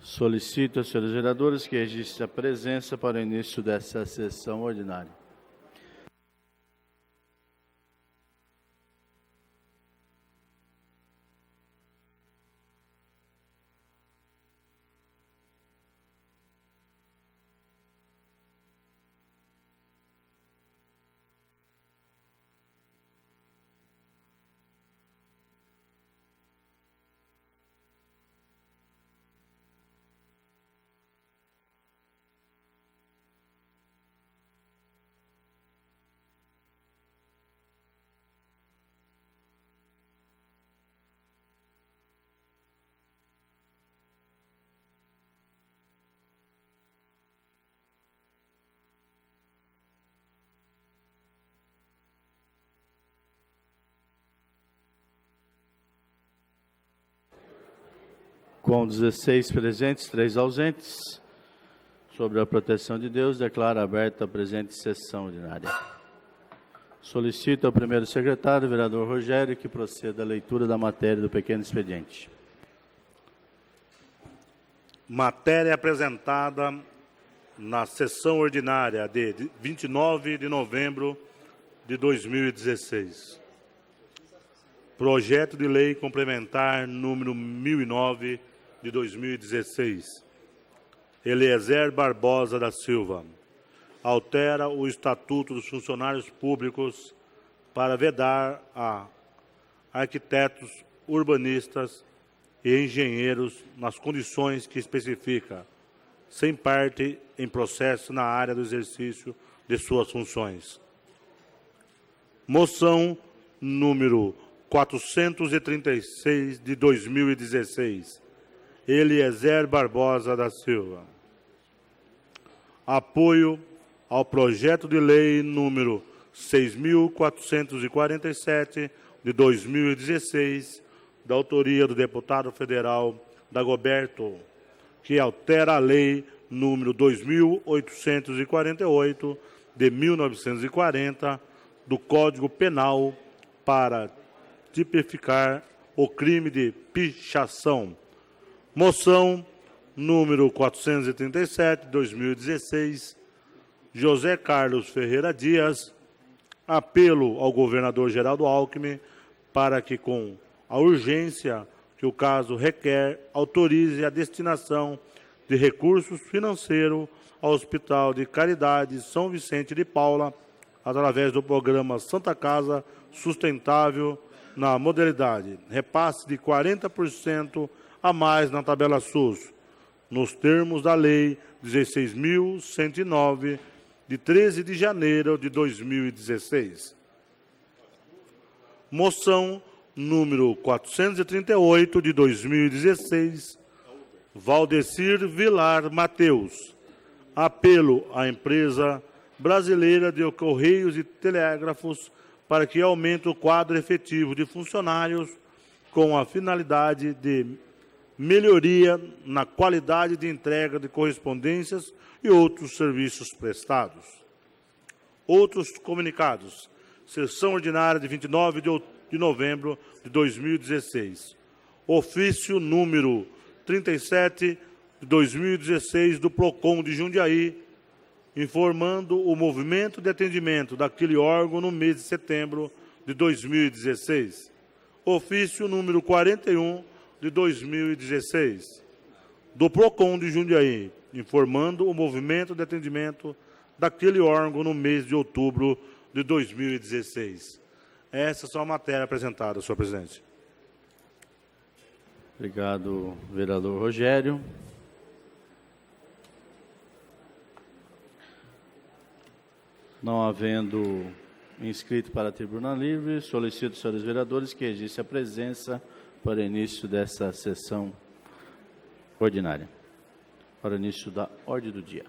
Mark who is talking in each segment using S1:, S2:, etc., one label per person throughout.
S1: Solicito aos senhores vereadores que registrem a presença para o início dessa sessão ordinária. Com 16 presentes, 3 ausentes, sobre a proteção de Deus, declaro aberta a presente sessão ordinária. Solicito ao primeiro secretário, vereador Rogério, que proceda à leitura da matéria do pequeno expediente.
S2: Matéria apresentada na sessão ordinária de 29 de novembro de 2016. Projeto de Lei Complementar número 1009 de 2016. Eliezer Barbosa da Silva. Altera o Estatuto dos Funcionários Públicos para vedar a arquitetos, urbanistas e engenheiros nas condições que especifica, sem parte em processo na área do exercício de suas funções. Moção número 436 de 2016. Eliezer Barbosa da Silva. Apoio ao projeto de lei número 6.447 de 2016, da autoria do deputado federal Dagoberto, que altera a lei número 2.848 de 1940 do Código Penal para tipificar o crime de pichação. Moção número 437, 2016, José Carlos Ferreira Dias, apelo ao governador Geraldo Alckmin para que, com a urgência que o caso requer, autorize a destinação de recursos financeiros ao Hospital de Caridade São Vicente de Paula, através do programa Santa Casa Sustentável, na modalidade repasse de 40% a mais na tabela SUS, nos termos da Lei 16.109, de 13 de janeiro de 2016. Moção número 438 de 2016, Valdecir Vilar Mateus. Apelo à empresa brasileira de Correios e Telégrafos para que aumente o quadro efetivo de funcionários com a finalidade de melhoria na qualidade de entrega de correspondências e outros serviços prestados. Outros comunicados. Sessão ordinária de 29 de novembro de 2016. Ofício número 37 de 2016 do PROCON de Jundiaí, informando o movimento de atendimento daquele órgão no mês de setembro de 2016. Ofício número 41 de 2016, do PROCON de Jundiaí, informando o movimento de atendimento daquele órgão no mês de outubro de 2016. Essa é só a matéria apresentada, senhor presidente.
S1: Obrigado, vereador Rogério. Não havendo inscrito para a tribuna livre, solicito aos senhores vereadores que registrem a presença para o início dessa sessão ordinária, para o início da ordem do dia.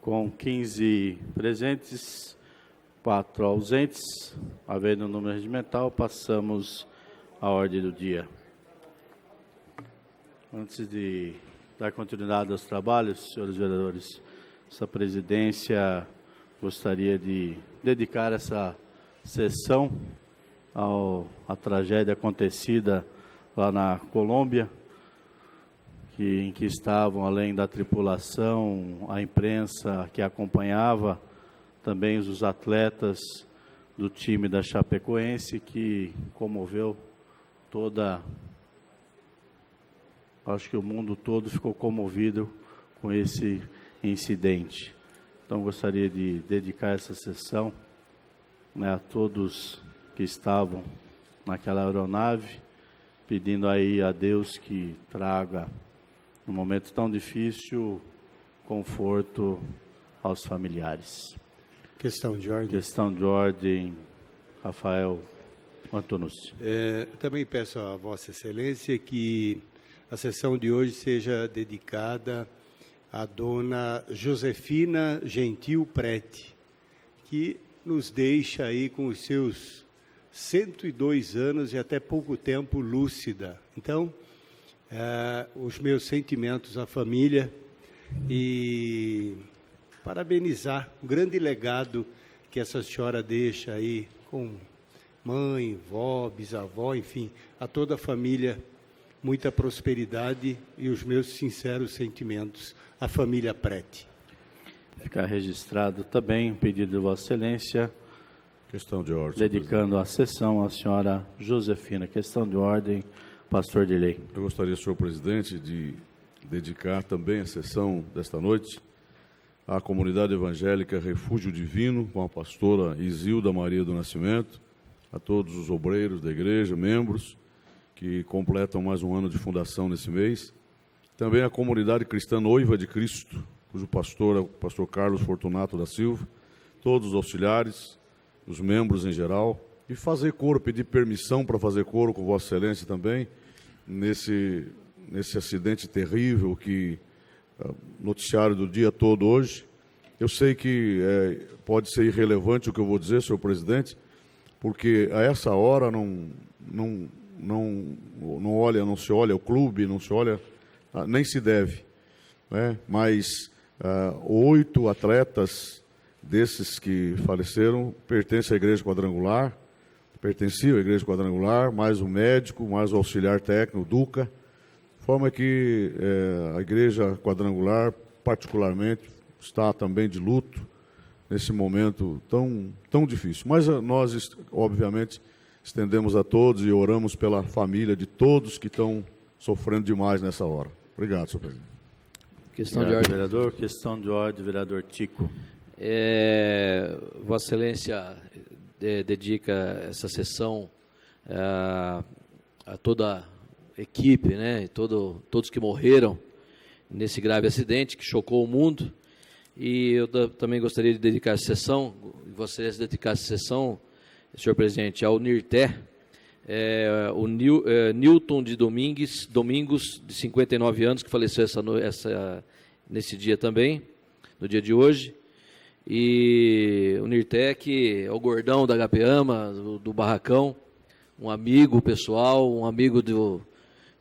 S1: Com 15 presentes, 4 ausentes, havendo o número regimental, passamos à ordem do dia. Antes de dar continuidade aos trabalhos, senhores vereadores, essa presidência gostaria de dedicar essa sessão à tragédia acontecida lá na Colômbia, em que estavam, além da tripulação, a imprensa que acompanhava, também os atletas do time da Chapecoense, que comoveu acho que o mundo todo ficou comovido com esse incidente. Então, gostaria de dedicar essa sessão, né, a todos que estavam naquela aeronave, pedindo aí a Deus que traga, num momento tão difícil, conforto aos familiares.
S3: Questão de ordem.
S1: Questão de ordem, Rafael Antonúcio.
S3: Também peço a Vossa Excelência que a sessão de hoje seja dedicada à dona Josefina Gentil Prete, que nos deixa aí com os seus 102 anos e até pouco tempo lúcida. Então, os meus sentimentos à família e parabenizar o grande legado que essa senhora deixa aí com mãe, vó, bisavó, enfim, a toda a família, muita prosperidade e os meus sinceros sentimentos à família Prete.
S1: Ficar registrado também o pedido de Vossa Excelência.
S2: Questão de ordem.
S1: Dedicando a sessão à senhora Josefina. Questão de ordem, pastor de lei.
S4: Eu gostaria, senhor presidente, de dedicar também a sessão desta noite à comunidade evangélica Refúgio Divino, com a pastora Isilda Maria do Nascimento, a todos os obreiros da igreja, membros, que completam mais um ano de fundação nesse mês. Também a comunidade cristã Noiva de Cristo, cujo pastor é o pastor Carlos Fortunato da Silva, todos os auxiliares, os membros em geral, e fazer coro, pedir permissão para fazer coro com Vossa Excelência também, nesse acidente terrível que noticiário do dia todo hoje. Eu sei que pode ser irrelevante o que eu vou dizer, senhor presidente, porque a essa hora não se olha o clube, não se olha, nem se deve, né? Mas 8 atletas desses que faleceram pertenciam à Igreja Quadrangular, mais o médico, mais o auxiliar técnico, o Duca, de forma que a Igreja Quadrangular, particularmente, está também de luto nesse momento tão difícil. Mas nós, obviamente, estendemos a todos e oramos pela família de todos que estão sofrendo demais nessa hora. Obrigado, senhor presidente.
S1: Questão de ordem, vereador. Questão de ordem, vereador Tico.
S5: Vossa Excelência dedica essa sessão a toda a equipe, né, e todos que morreram nesse grave acidente que chocou o mundo. E eu também gostaria de dedicar essa sessão, Vossa Excelência dedicar essa sessão, senhor presidente, ao NIRTE, Newton de Domingos, de 59 anos, que faleceu nesse dia também, no dia de hoje. E o NIRTE, que é o gordão da Agapeama, do Barracão, um amigo pessoal, um amigo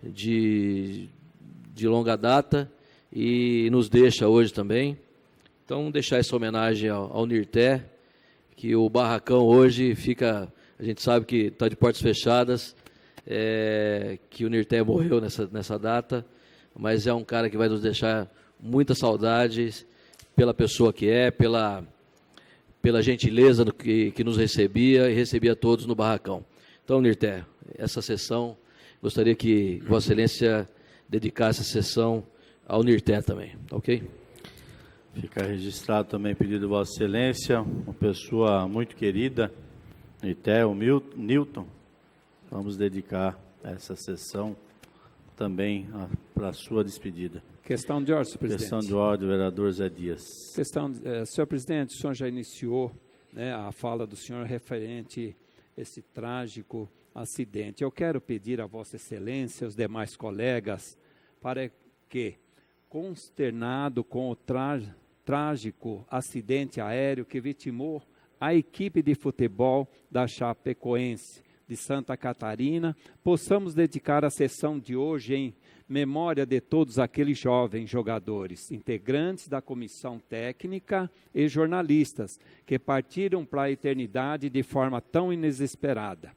S5: de longa data, e nos deixa hoje também. Então, deixar essa homenagem ao NIRTE, que o Barracão hoje fica, a gente sabe que está de portas fechadas, que o NIRTE morreu nessa data, mas é um cara que vai nos deixar muitas saudades pela pessoa que pela gentileza que nos recebia e recebia todos no Barracão. Então, NIRTE, essa sessão, gostaria que Vossa Excelência dedicasse a sessão ao NIRTE também, ok?
S1: Fica registrado também o pedido de Vossa Excelência, uma pessoa muito querida, o Newton. Vamos dedicar essa sessão também para a sua despedida.
S6: Questão de ordem, senhor presidente.
S1: Questão de ordem, vereador Zé Dias.
S6: Senhor presidente, o senhor já iniciou, né, a fala do senhor referente a esse trágico acidente. Eu quero pedir a Vossa Excelência, aos demais colegas, para que, consternado com o trágico acidente aéreo que vitimou a equipe de futebol da Chapecoense de Santa Catarina, possamos dedicar a sessão de hoje em memória de todos aqueles jovens jogadores, integrantes da comissão técnica e jornalistas que partiram para a eternidade de forma tão inesperada.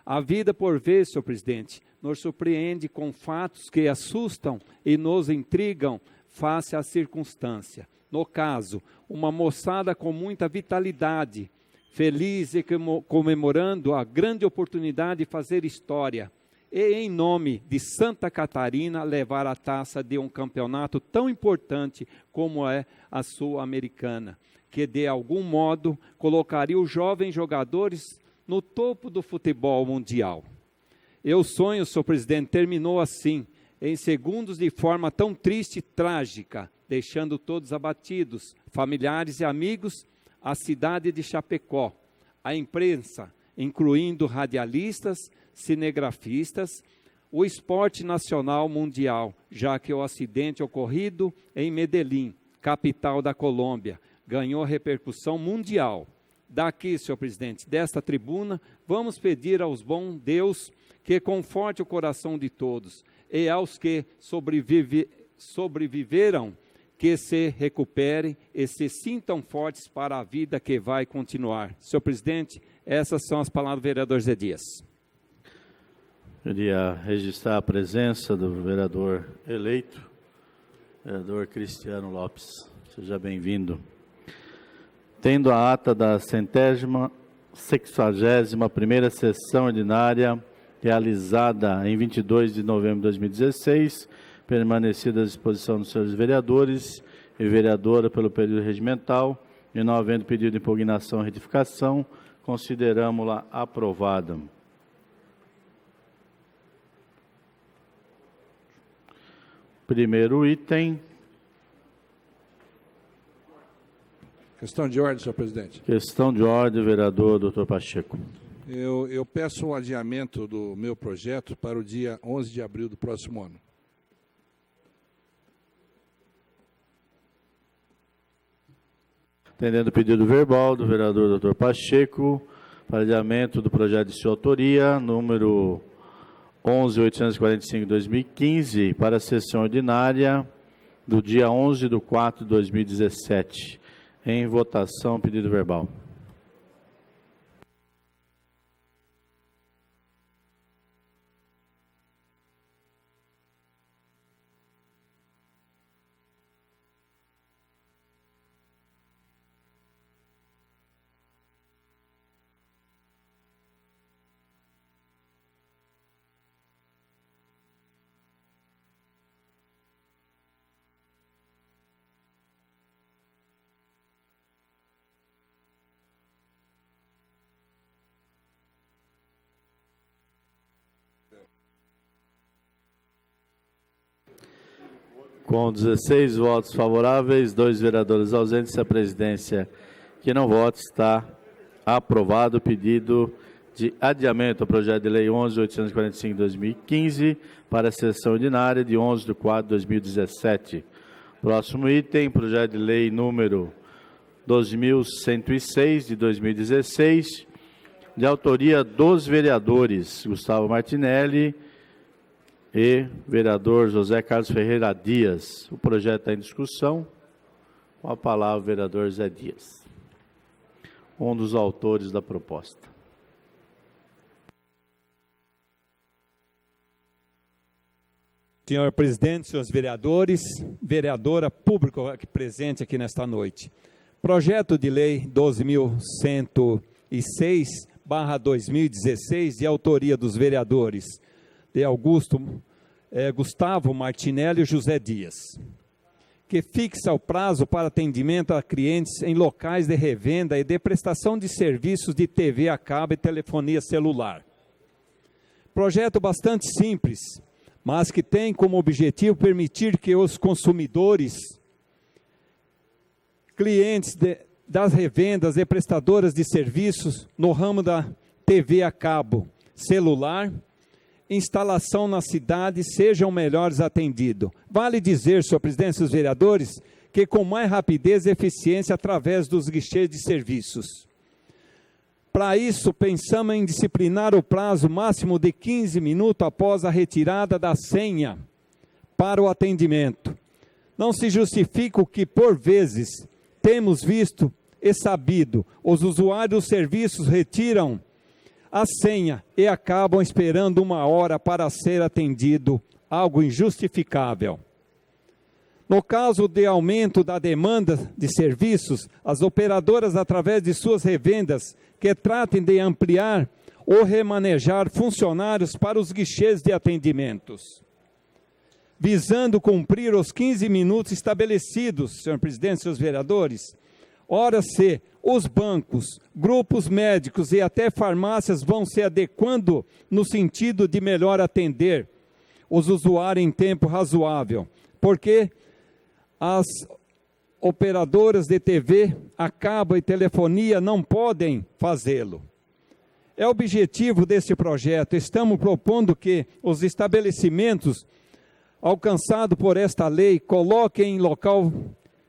S6: A vida, por vezes, senhor presidente, nos surpreende com fatos que assustam e nos intrigam face à circunstância. No caso, uma moçada com muita vitalidade, feliz e comemorando a grande oportunidade de fazer história e, em nome de Santa Catarina, levar a taça de um campeonato tão importante como é a Sul-Americana, que de algum modo colocaria os jovens jogadores no topo do futebol mundial. E o sonho, senhor presidente, terminou assim, em segundos, de forma tão triste e trágica, deixando todos abatidos, familiares e amigos, a cidade de Chapecó, a imprensa, incluindo radialistas, cinegrafistas, o esporte nacional mundial, já que o acidente ocorrido em Medellín, capital da Colômbia, ganhou repercussão mundial. Daqui, senhor presidente, desta tribuna, vamos pedir aos bom Deus que conforte o coração de todos e aos que sobreviveram, que se recuperem e se sintam fortes para a vida que vai continuar. Senhor presidente, essas são as palavras do vereador Zé Dias.
S1: Queria registrar a presença do vereador eleito, vereador Cristiano Lopes. Seja bem-vindo. Tendo a ata da 161ª sessão ordinária realizada em 22 de novembro de 2016, permanecida à disposição dos senhores vereadores e vereadora pelo período regimental, e não havendo pedido de impugnação ou retificação, consideramos-la aprovada. Primeiro item.
S7: Questão de ordem, senhor presidente.
S1: Questão de ordem, vereador Dr. Pacheco.
S7: Eu peço um adiamento do meu projeto para o dia 11 de abril do próximo ano.
S1: Atendendo o pedido verbal do vereador Dr. Pacheco, para adiamento do projeto de sua autoria, número 11.845/2015, para a sessão ordinária do dia 11 de 4 de 2017. Em votação, pedido verbal. Com 16 votos favoráveis, 2 vereadores ausentes, a presidência que não vota, está aprovado o pedido de adiamento ao projeto de lei 11.845/2015 para a sessão ordinária de 11 de 4 de 2017. Próximo item, projeto de lei número 12.106 de 2016, de autoria dos vereadores Gustavo Martinelli e vereador José Carlos Ferreira Dias. O projeto está em discussão. Com a palavra, o vereador Zé Dias, um dos autores da proposta.
S6: Senhor presidente, senhores vereadores, vereadora, público aqui presente aqui nesta noite. Projeto de lei 12.106/2016, de autoria dos vereadores de Gustavo Martinelli e José Dias, que fixa o prazo para atendimento a clientes em locais de revenda e de prestação de serviços de TV a cabo e telefonia celular. Projeto bastante simples, mas que tem como objetivo permitir que os consumidores, clientes das revendas e prestadoras de serviços no ramo da TV a cabo celular instalação na cidade sejam melhores atendidos. Vale dizer, senhor presidente, senhores vereadores, que com mais rapidez e eficiência através dos guichês de serviços. Para isso, pensamos em disciplinar o prazo máximo de 15 minutos após a retirada da senha para o atendimento. Não se justifica o que, por vezes, temos visto e sabido, os usuários dos serviços retiram a senha e acabam esperando 1 hora para ser atendido, algo injustificável. No caso de aumento da demanda de serviços, as operadoras, através de suas revendas, que tratem de ampliar ou remanejar funcionários para os guichês de atendimentos, visando cumprir os 15 minutos estabelecidos, senhor presidente e seus vereadores. Ora, se os bancos, grupos médicos e até farmácias vão se adequando no sentido de melhor atender os usuários em tempo razoável, porque as operadoras de TV, a cabo e telefonia não podem fazê-lo. É o objetivo deste projeto. Estamos propondo que os estabelecimentos alcançados por esta lei coloquem em local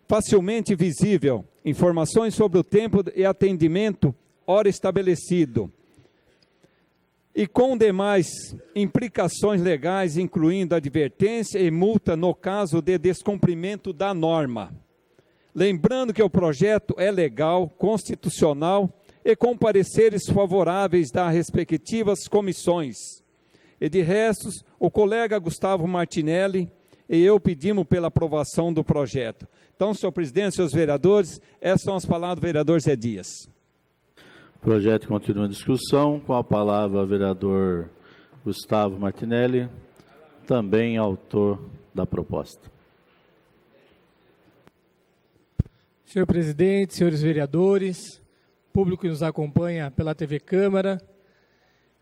S6: facilmente visível informações sobre o tempo e atendimento, hora estabelecido, e com demais implicações legais, incluindo advertência e multa no caso de descumprimento da norma. Lembrando que o projeto é legal, constitucional e com pareceres favoráveis das respectivas comissões. E de restos, o colega Gustavo Martinelli e eu pedimos pela aprovação do projeto. Então, senhor presidente, senhores vereadores, essas são as palavras do vereador Zé Dias.
S1: O projeto continua em discussão. Com a palavra o vereador Gustavo Martinelli, também autor da proposta.
S8: Senhor presidente, senhores vereadores, público que nos acompanha pela TV Câmara,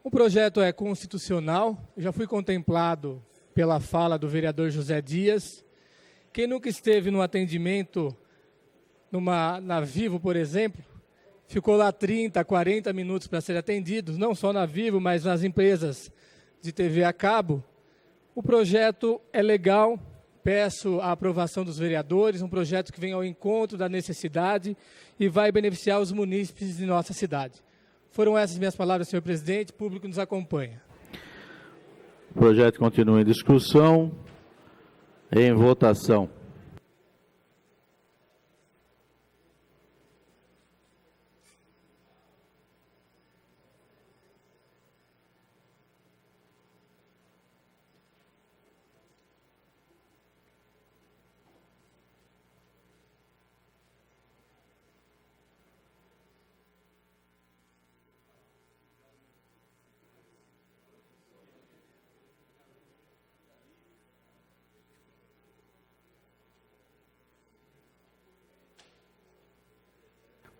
S8: o projeto é constitucional, já fui contemplado pela fala do vereador José Dias. Quem nunca esteve no atendimento na Vivo, por exemplo, ficou lá 30, 40 minutos para ser atendido, não só na Vivo, mas nas empresas de TV a cabo. O projeto é legal, peço a aprovação dos vereadores, um projeto que vem ao encontro da necessidade e vai beneficiar os munícipes de nossa cidade. Foram essas minhas palavras, senhor presidente, público que nos acompanha.
S1: O projeto continua em discussão. Em votação.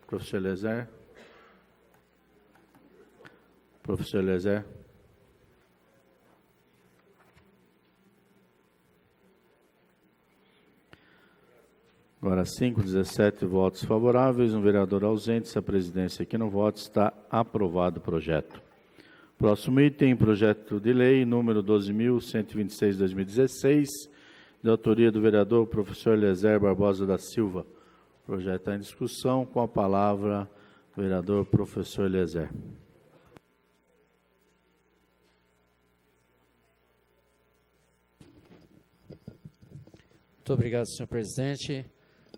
S1: Professor Eliezer. Professor Eliezer. Agora 17 votos favoráveis, um vereador ausente. Se a presidência aqui não vota, está aprovado o projeto. Próximo item, projeto de lei número 12.126/2016, de autoria do vereador professor Eliezer Barbosa da Silva. O projeto está em discussão. Com a palavra, o vereador professor Eliezer.
S9: Muito obrigado, senhor presidente.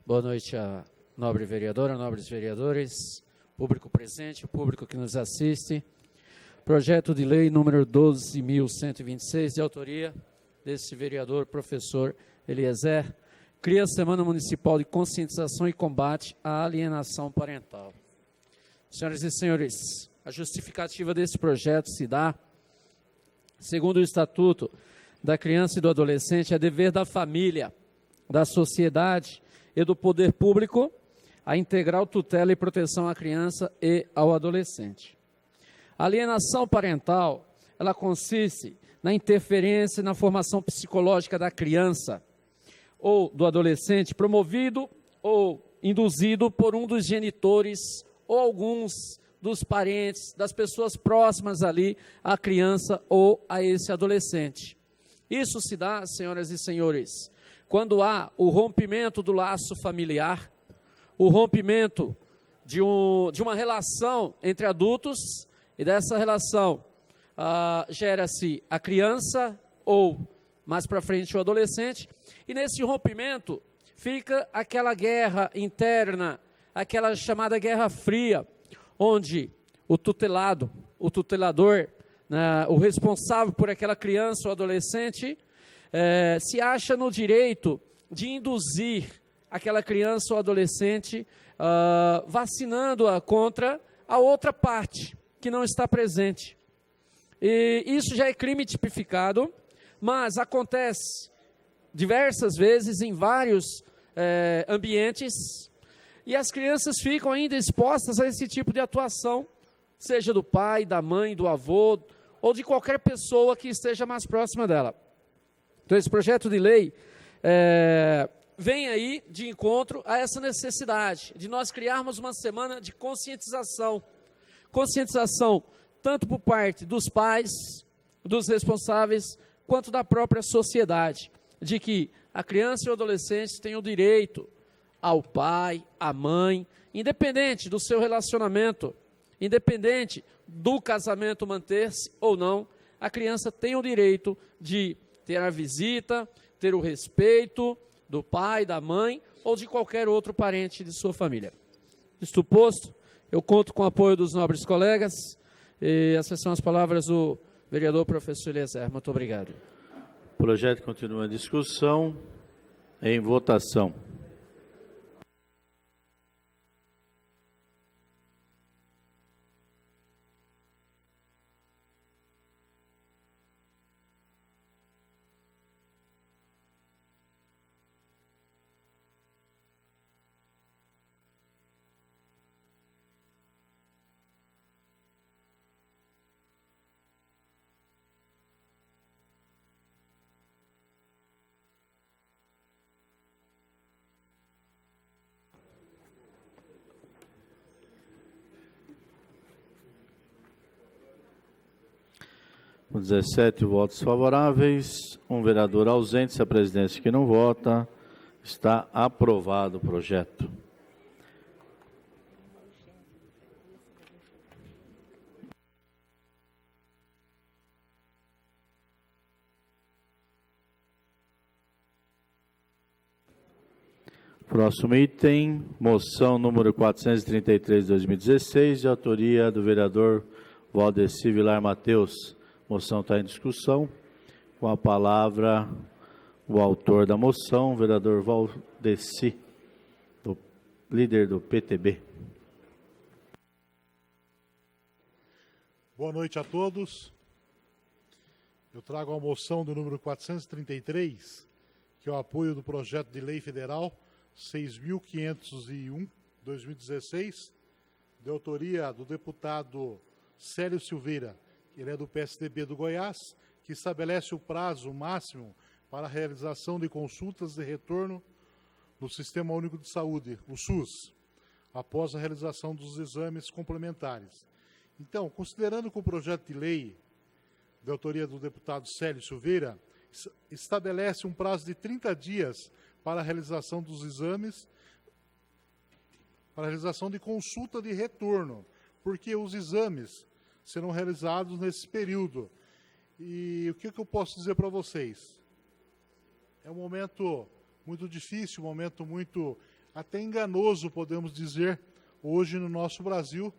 S9: Boa noite à nobre vereadora, nobres vereadores, público presente, público que nos assiste. Projeto de lei número 12.126, de autoria desse vereador professor Eliezer, cria a Semana Municipal de Conscientização e Combate à Alienação Parental. Senhoras e senhores, a justificativa desse projeto se dá, segundo o Estatuto da Criança e do Adolescente, é dever da família, da sociedade e do poder público a integral tutela e proteção à criança e ao adolescente. A alienação parental, ela consiste na interferência na formação psicológica da criança ou do adolescente, promovido ou induzido por um dos genitores ou alguns dos parentes, das pessoas próximas ali à criança ou a esse adolescente. Isso se dá, senhoras e senhores, quando há o rompimento do laço familiar, o rompimento de uma relação entre adultos, e dessa relação gera-se a criança ou, mais para frente, o adolescente, e nesse rompimento fica aquela guerra interna, aquela chamada Guerra Fria, onde o tutelado, o tutelador, o responsável por aquela criança ou adolescente, se acha no direito de induzir aquela criança ou adolescente, vacinando-a contra a outra parte que não está presente. E isso já é crime tipificado, mas acontece diversas vezes em vários ambientes, e as crianças ficam ainda expostas a esse tipo de atuação, seja do pai, da mãe, do avô, ou de qualquer pessoa que esteja mais próxima dela. Então, esse projeto de lei vem aí de encontro a essa necessidade de nós criarmos uma semana de conscientização. Conscientização tanto por parte dos pais, dos responsáveis, quanto da própria sociedade, de que a criança e o adolescente têm o direito ao pai, à mãe, independente do seu relacionamento, independente do casamento manter-se ou não, a criança tem o direito de ter a visita, ter o respeito do pai, da mãe ou de qualquer outro parente de sua família. Isto posto, eu conto com o apoio dos nobres colegas, e essas são as palavras do vereador professor Eliezer. Muito obrigado.
S1: O projeto continua em discussão, em votação. Com 17 votos favoráveis, um vereador ausente, se a presidência que não vota, está aprovado o projeto. Próximo item, moção número 433 de 2016, de autoria do vereador Valdeci Vilar Mateus. Moção está em discussão. Com a palavra, o autor da moção, o vereador Valdeci, líder do PTB.
S10: Boa noite a todos. Eu trago a moção do número 433, que é o apoio do projeto de lei federal 6.501/2016, de autoria do deputado Célio Silveira. Ele é do PSDB do Goiás, que estabelece o prazo máximo para a realização de consultas de retorno no Sistema Único de Saúde, o SUS, após a realização dos exames complementares. Então, considerando que o projeto de lei, de autoria do deputado Célio Silveira, estabelece um prazo de 30 dias para a realização dos exames, para a realização de consulta de retorno, porque os exames serão realizados nesse período. E o que eu posso dizer para vocês? É um momento muito difícil, um momento muito até enganoso, podemos dizer, hoje no nosso Brasil,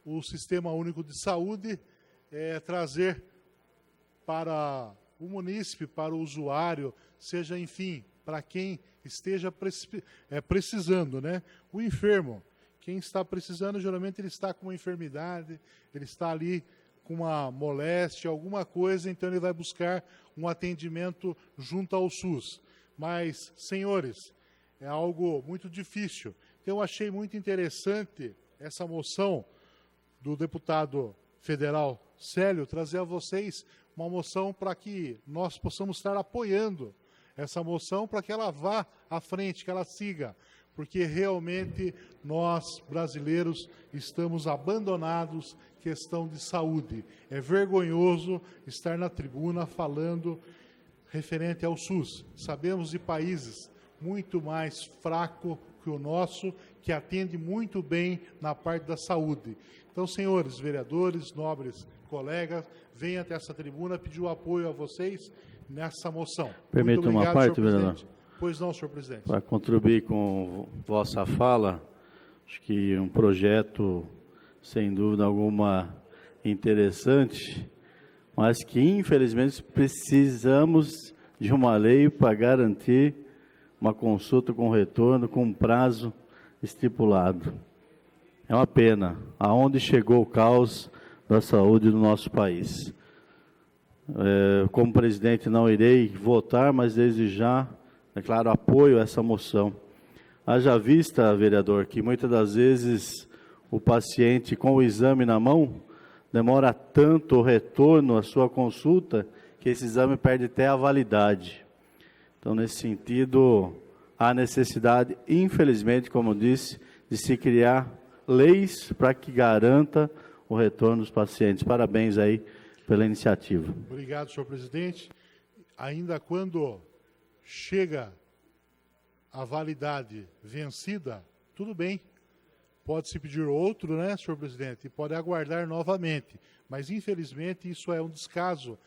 S10: o Sistema Único de Saúde trazer para o munícipe, para o usuário, seja, enfim, para quem esteja precisando, né? O enfermo. Quem está precisando, geralmente ele está com uma enfermidade, ele está ali com uma moléstia, alguma coisa, então ele vai buscar um atendimento junto ao SUS. Mas, senhores, é algo muito difícil. Então, eu achei muito interessante essa moção do deputado federal Célio trazer a vocês uma moção para que nós possamos estar apoiando essa moção para que ela vá à frente, que ela siga. porque realmente nós, brasileiros, estamos abandonados em questão de saúde. É vergonhoso estar na tribuna falando referente ao SUS. Sabemos de países muito mais fracos que o nosso, que atende muito bem na parte da saúde. Então, senhores vereadores, nobres colegas, venham até essa tribuna pedir o apoio a vocês nessa moção.
S1: Permita
S10: muito obrigado,
S1: uma parte,
S10: senhor
S1: vereador?
S10: presidente. Pois não, senhor presidente.
S1: Para contribuir com vossa fala, acho que um projeto, sem dúvida alguma, interessante, mas que, infelizmente, precisamos de uma lei para garantir uma consulta com retorno com um prazo estipulado. É uma pena aonde chegou o caos da saúde do nosso país. Como presidente não irei votar, mas desde já declaro apoio a essa moção. Haja vista, vereador, que muitas das vezes o paciente com o exame na mão demora tanto o retorno à sua consulta que esse exame perde até a validade. Então, nesse sentido, há necessidade, infelizmente, como disse, de se criar leis para que garanta o retorno dos pacientes. Parabéns aí pela iniciativa.
S10: Obrigado, senhor presidente. Ainda quando chega a validade vencida, tudo bem. Pode-se pedir outro, né, senhor presidente? E pode aguardar novamente. Mas, infelizmente, isso é um descaso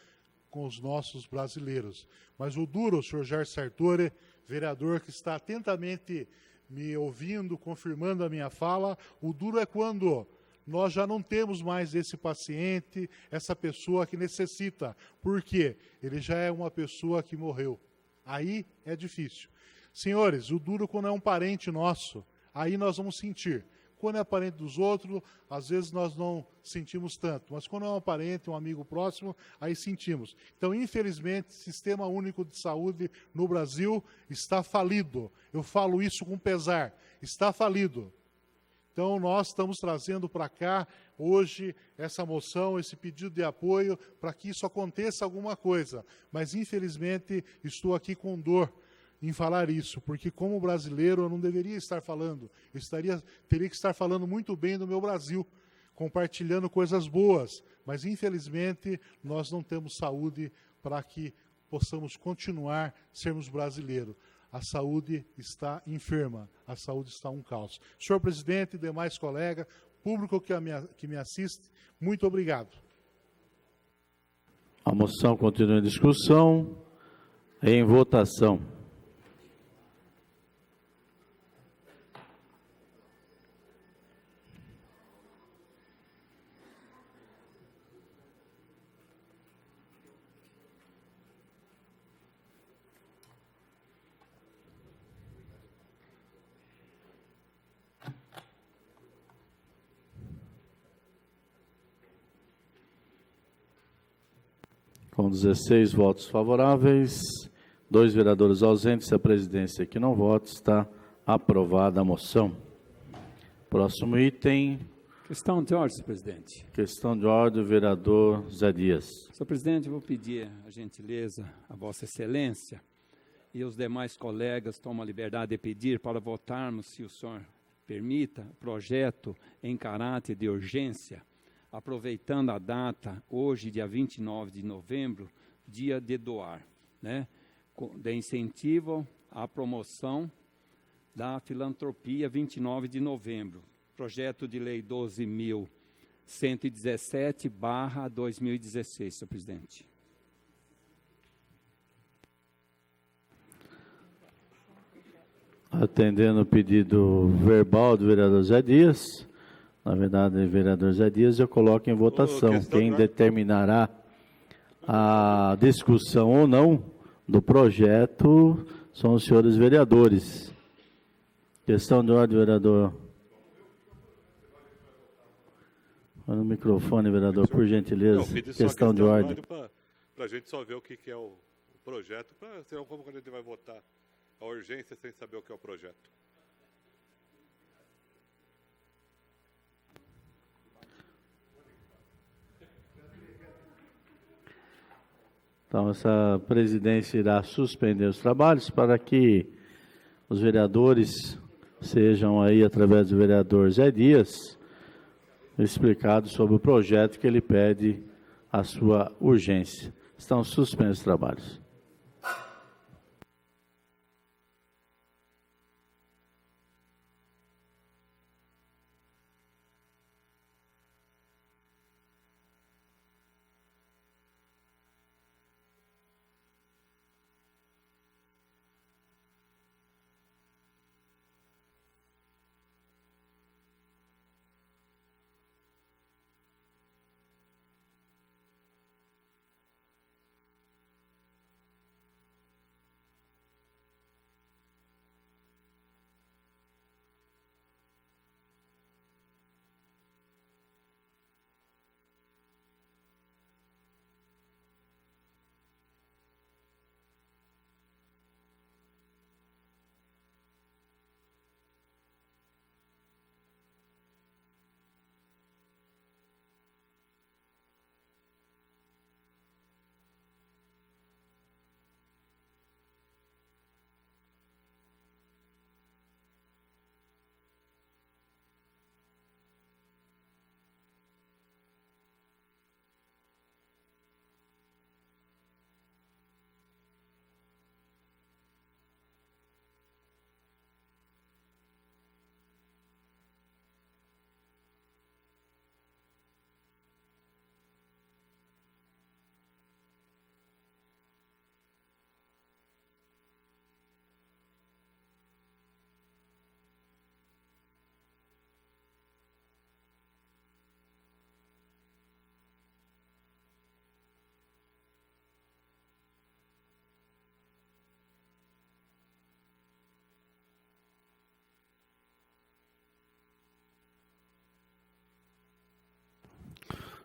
S10: com os nossos brasileiros. Mas o duro, senhor Jair Sartori, vereador que está atentamente me ouvindo, confirmando a minha fala, o duro é quando nós já não temos mais esse paciente, essa pessoa que necessita. Por quê? Ele já é uma pessoa que morreu. Aí é difícil. Senhores, o duro quando é um parente nosso, aí nós vamos sentir. Quando é parente dos outros, às vezes nós não sentimos tanto. Mas quando é um parente, um amigo próximo, aí sentimos. Então, infelizmente, o Sistema Único de Saúde no Brasil está falido. Eu falo isso com pesar. Está falido. Então, nós estamos trazendo para cá, hoje, essa moção, esse pedido de apoio, para que isso aconteça alguma coisa. Mas, infelizmente, estou aqui com dor em falar isso, porque como brasileiro eu não deveria estar falando, teria que estar falando muito bem do meu Brasil, compartilhando coisas boas, mas infelizmente nós não temos saúde para que possamos continuar sermos brasileiros. A saúde está enferma, a saúde está um caos. Senhor presidente, demais colegas, público que me assiste, muito obrigado.
S1: A moção continua em discussão, em votação. Com 16 votos favoráveis, 2 vereadores ausentes, a presidência que não vota, está aprovada a moção. Próximo item.
S6: Questão de ordem, senhor presidente.
S1: Questão de ordem, vereador Zé Dias.
S6: Senhor presidente, eu vou pedir a gentileza a Vossa Excelência e os demais colegas tomam a liberdade de pedir para votarmos, se o senhor permita, projeto em caráter de urgência, aproveitando a data, hoje, dia 29 de novembro, dia de doar, né? De incentivo à promoção da filantropia, 29 de novembro. Projeto de lei 12.117/2016, senhor presidente.
S1: Atendendo o pedido verbal do vereador Zé Dias, na verdade, vereador Zé Dias, eu coloco em votação. Quem determinará a discussão ou não do projeto são os senhores vereadores. Questão de ordem, vereador. No microfone, vereador, por gentileza. Questão de ordem.
S11: Para a gente só ver o que é o projeto, para ser como a gente vai votar a urgência sem saber o que é o projeto.
S1: Então, essa presidência irá suspender os trabalhos para que os vereadores sejam aí, através do vereador Zé Dias, explicados sobre o projeto que ele pede a sua urgência. Estão suspensos os trabalhos.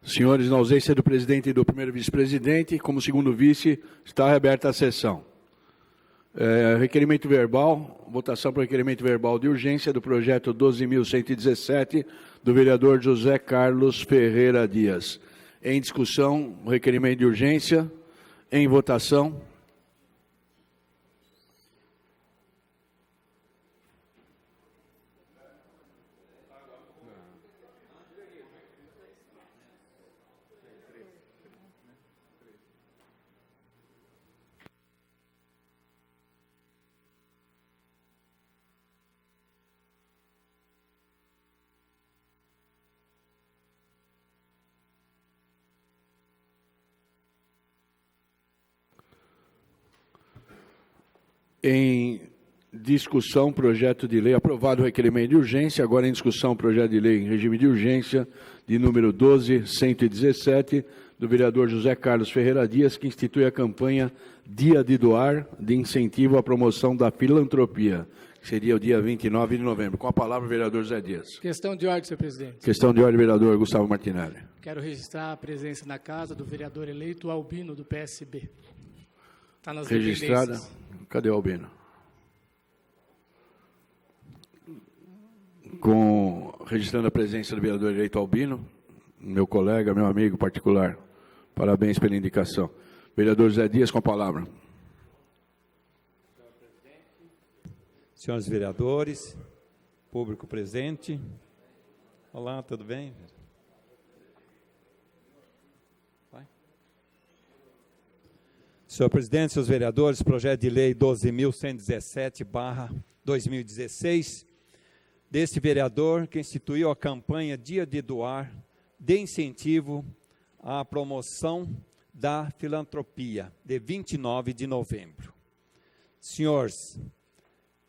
S12: Senhores, na ausência do presidente e do primeiro vice-presidente, como segundo vice, está reaberta a sessão. Requerimento verbal, votação para o requerimento verbal de urgência do projeto 12.117, do vereador José Carlos Ferreira Dias. Em discussão, o requerimento de urgência. Em votação. Em discussão, projeto de lei, aprovado o requerimento de urgência, agora em discussão, projeto de lei em regime de urgência, de número 12.117, do vereador José Carlos Ferreira Dias, que institui a campanha Dia de Doar, de incentivo à promoção da filantropia, que seria o dia 29 de novembro. Com a palavra, o vereador Zé Dias.
S8: Questão de ordem, senhor presidente.
S12: Questão de ordem, vereador Gustavo Martinelli.
S8: Quero registrar a presença na casa do vereador eleito Albino, do PSB. Está nas
S12: Registrada.
S8: dependências.
S12: Cadê o Albino? Registrando a presença do vereador eleito Albino, meu colega, meu amigo particular. Parabéns pela indicação. Vereador Zé Dias, com a palavra.
S6: Senhores vereadores, público presente. Olá, tudo bem? Senhor presidente, senhores vereadores, projeto de lei 12.117/2016, deste vereador que instituiu a campanha Dia de Doar, de incentivo à promoção da filantropia, de 29 de novembro. Senhores,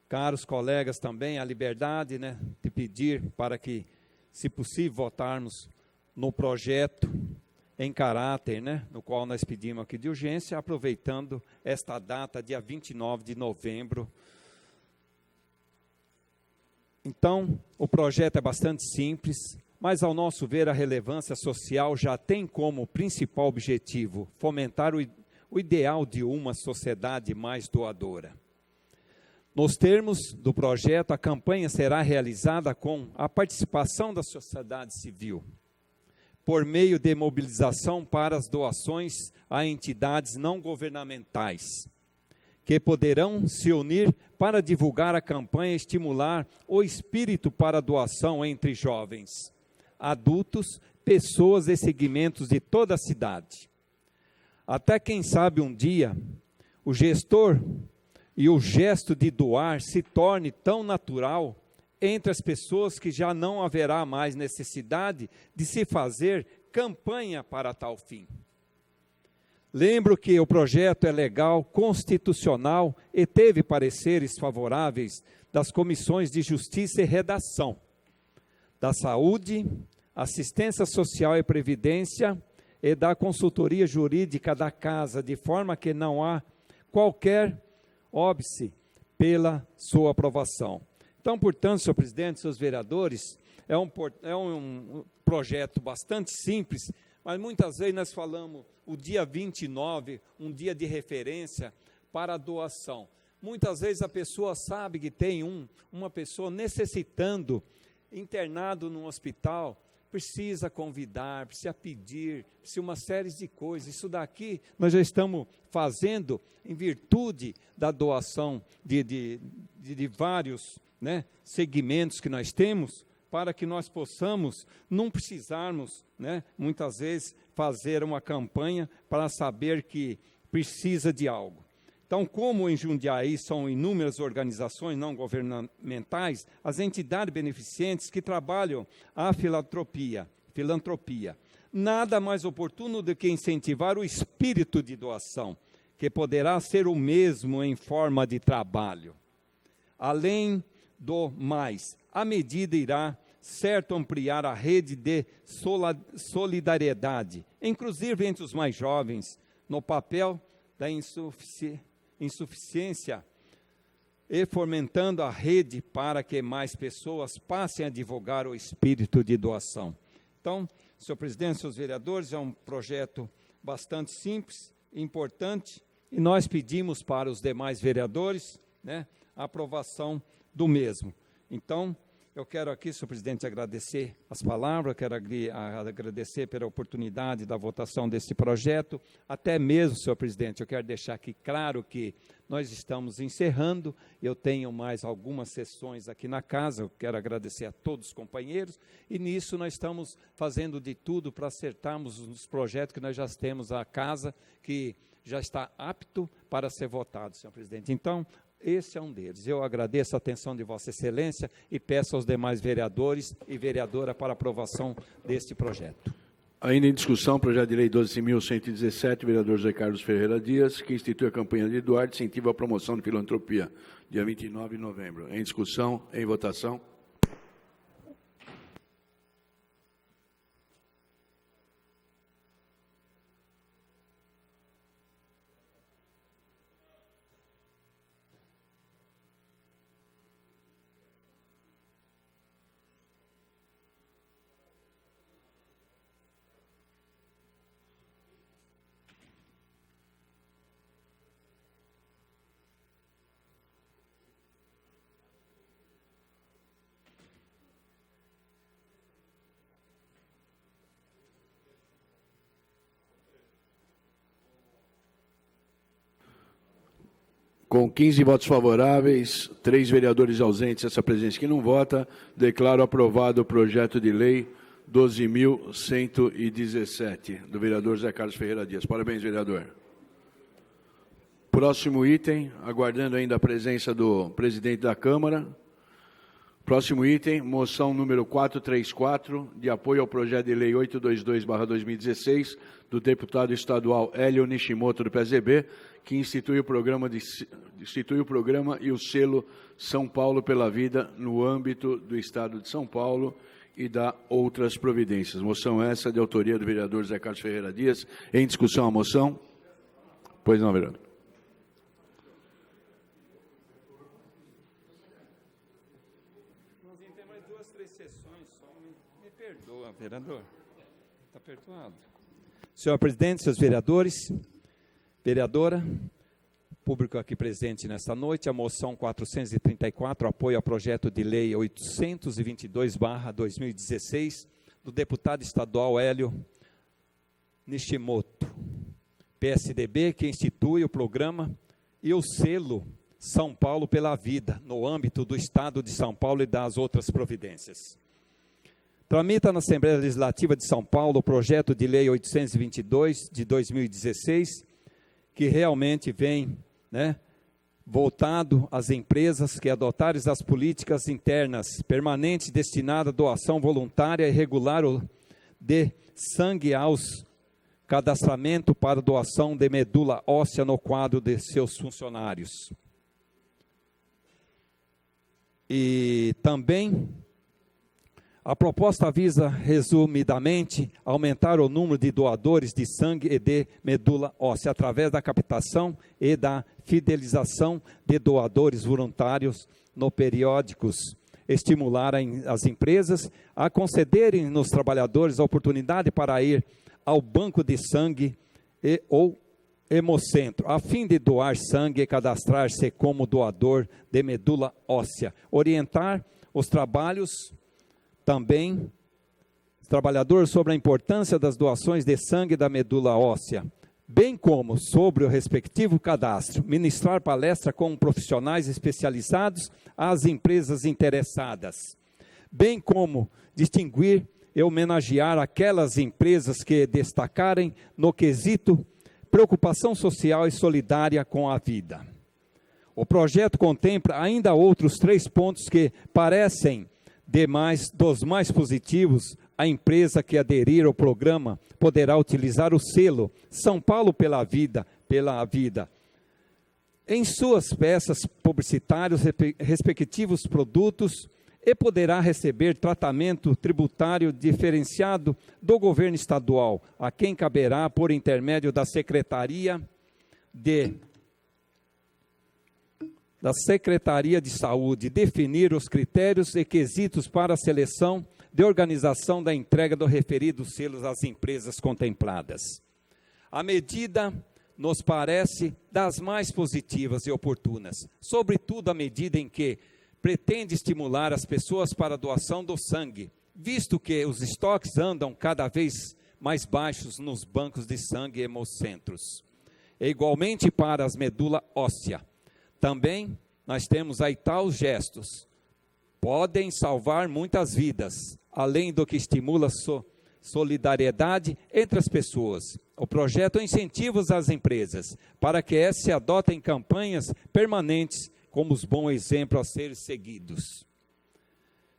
S6: caros colegas também, a liberdade, de pedir para que, se possível, votarmos no projeto em caráter, no qual nós pedimos aqui de urgência, aproveitando esta data, dia 29 de novembro. Então, o projeto é bastante simples, mas, ao nosso ver, a relevância social já tem como principal objetivo fomentar o ideal de uma sociedade mais doadora. Nos termos do projeto, a campanha será realizada com a participação da sociedade civil, por meio de mobilização para as doações a entidades não governamentais, que poderão se unir para divulgar a campanha e estimular o espírito para doação entre jovens, adultos, pessoas e segmentos de toda a cidade. Até quem sabe um dia, o gestor e o gesto de doar se torne tão natural entre as pessoas que já não haverá mais necessidade de se fazer campanha para tal fim. Lembro que o projeto é legal, constitucional e teve pareceres favoráveis das comissões de Justiça e Redação, da Saúde, Assistência Social e Previdência e da Consultoria Jurídica da Casa, de forma que não há qualquer óbice pela sua aprovação. Então, portanto, senhor presidente, seus vereadores, é um projeto bastante simples, mas muitas vezes nós falamos o dia 29, um dia de referência para a doação. Muitas vezes a pessoa sabe que tem uma pessoa necessitando, internado num hospital, precisa convidar, precisa pedir, precisa uma série de coisas. Isso daqui nós já estamos fazendo em virtude da doação de vários, né, segmentos que nós temos, para que nós possamos não precisarmos, né, muitas vezes, fazer uma campanha para saber que precisa de algo. Então, como em Jundiaí são inúmeras organizações não governamentais, as entidades beneficentes que trabalham a filantropia, nada mais oportuno do que incentivar o espírito de doação, que poderá ser o mesmo em forma de trabalho. Além do mais, a medida irá, certo, ampliar a rede de solidariedade, inclusive entre os mais jovens, no papel da insuficiência e fomentando a rede para que mais pessoas passem a divulgar o espírito de doação. Então, senhor presidente, senhores vereadores, é um projeto bastante simples, importante, e nós pedimos para os demais vereadores, né, a aprovação do mesmo. Então, eu quero aqui, senhor presidente, agradecer as palavras, quero agradecer pela oportunidade da votação desse projeto, até mesmo, senhor presidente, eu quero deixar aqui claro que nós estamos encerrando, eu tenho mais algumas sessões aqui na casa, eu quero agradecer a todos os companheiros, e nisso nós estamos fazendo de tudo para acertarmos os projetos que nós já temos à casa, que já está apto para ser votado, senhor presidente. Então, esse é um deles. Eu agradeço a atenção de Vossa Excelência e peço aos demais vereadores e vereadora para aprovação deste projeto.
S12: Ainda em discussão, projeto de lei 12.117, vereador José Carlos Ferreira Dias, que institui a campanha de doar, incentiva a promoção de filantropia, dia 29 de novembro. Em discussão, em votação. Com 15 votos favoráveis, 3 vereadores ausentes, essa presença que não vota, declaro aprovado o projeto de lei 12.117, do vereador Zé Carlos Ferreira Dias. Parabéns, vereador. Próximo item, aguardando ainda a presença do presidente da Câmara. Próximo item, moção número 434, de apoio ao projeto de lei 822/2016, do deputado estadual Hélio Nishimoto, do PSDB, que institui o programa e o selo São Paulo pela Vida no âmbito do Estado de São Paulo e dá outras providências. Moção essa de autoria do vereador Zé Carlos Ferreira Dias. Em discussão a moção? Pois não, vereador.
S6: Tem mais 2, 3 sessões, só me perdoa, vereador. Está perdoado. Senhor presidente, senhores vereadores, vereadora, público aqui presente nesta noite, a moção 434, apoio ao projeto de lei 822/2016, do deputado estadual Hélio Nishimoto, PSDB, que institui o programa e o selo São Paulo pela Vida, no âmbito do Estado de São Paulo e das outras providências. Tramita na Assembleia Legislativa de São Paulo o projeto de lei 822 de 2016, que realmente vem, voltado às empresas que adotarem as políticas internas permanentes destinadas à doação voluntária e regular de sangue aos cadastramento para doação de medula óssea no quadro de seus funcionários. E também a proposta visa, resumidamente, aumentar o número de doadores de sangue e de medula óssea, através da captação e da fidelização de doadores voluntários no periódicos, estimular as empresas a concederem nos trabalhadores a oportunidade para ir ao banco de sangue ou hemocentro, a fim de doar sangue e cadastrar-se como doador de medula óssea, orientar os trabalhadores sobre a importância das doações de sangue da medula óssea, bem como sobre o respectivo cadastro, ministrar palestra com profissionais especializados às empresas interessadas, bem como distinguir e homenagear aquelas empresas que destacarem no quesito preocupação social e solidária com a vida. O projeto contempla ainda outros 3 pontos que parecem dos mais positivos. A empresa que aderir ao programa poderá utilizar o selo São Paulo pela Vida, em suas peças publicitárias, respectivos produtos, e poderá receber tratamento tributário diferenciado do governo estadual, a quem caberá, por intermédio da Secretaria de Saúde, definir os critérios e quesitos para a seleção de organização da entrega do referido selos às empresas contempladas. A medida nos parece das mais positivas e oportunas, sobretudo a medida em que pretende estimular as pessoas para a doação do sangue, visto que os estoques andam cada vez mais baixos nos bancos de sangue e hemocentros. E igualmente para as medula óssea. Também nós temos aí tais gestos. Podem salvar muitas vidas, além do que estimula solidariedade entre as pessoas. O projeto incentiva as empresas para que essas adotem campanhas permanentes como os bons exemplos a serem seguidos.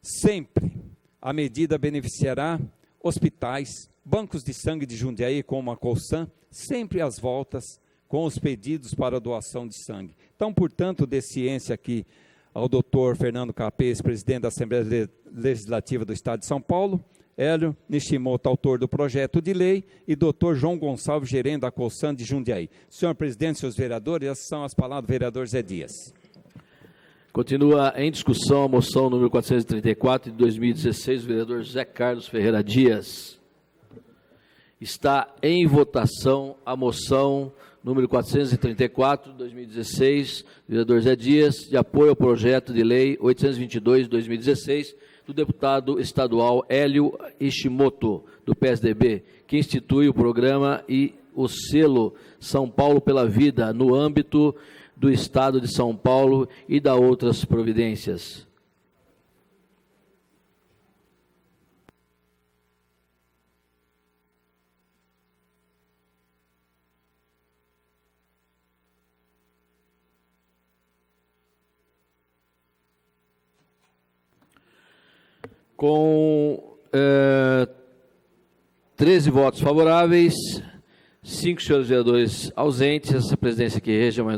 S6: Sempre a medida beneficiará hospitais, bancos de sangue de Jundiaí como a Colsan, sempre às voltas com os pedidos para doação de sangue. Então, portanto, de ciência aqui ao doutor Fernando Capês, presidente da Assembleia Legislativa do Estado de São Paulo, Hélio Nishimoto, autor do projeto de lei, e doutor João Gonçalves, gerente da Colsan de Jundiaí. Senhor presidente, senhores vereadores, essas são as palavras do vereador Zé Dias.
S5: Continua em discussão a moção número 434 de 2016, do vereador Zé Carlos Ferreira Dias. Está em votação a moção número 434 de 2016, do vereador Zé Dias, de apoio ao projeto de lei 822 de 2016, do deputado estadual Hélio Nishimoto, do PSDB, que institui o programa e o selo São Paulo pela Vida, no âmbito do Estado de São Paulo e da outras providências. Com 13 votos favoráveis, 5 senhores vereadores ausentes, essa presidência que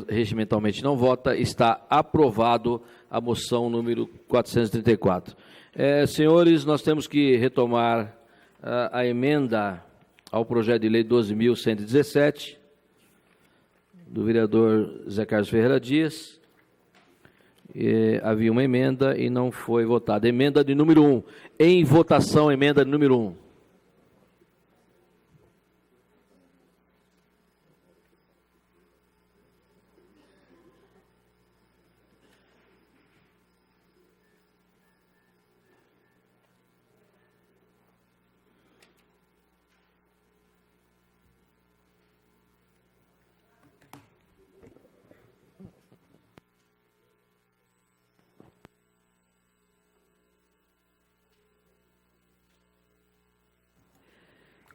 S5: regimentalmente não vota, está aprovado a moção número 434. Senhores, nós temos que retomar a emenda ao projeto de lei 12.117, do vereador Zé Carlos Ferreira Dias. Havia uma emenda e não foi votada. Emenda de número 1. Em votação, emenda de número 1.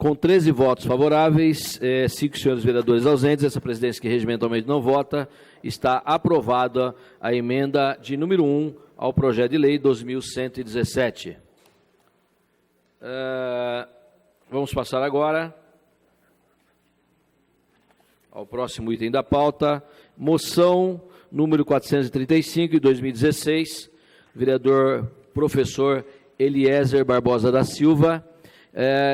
S5: Com 13 votos favoráveis, 5 senhores vereadores ausentes, essa presidência que regimentalmente não vota, está aprovada a emenda de número 1 ao projeto de lei 2117. Vamos passar agora ao próximo item da pauta, moção número 435 de 2016, vereador professor Eliezer Barbosa da Silva,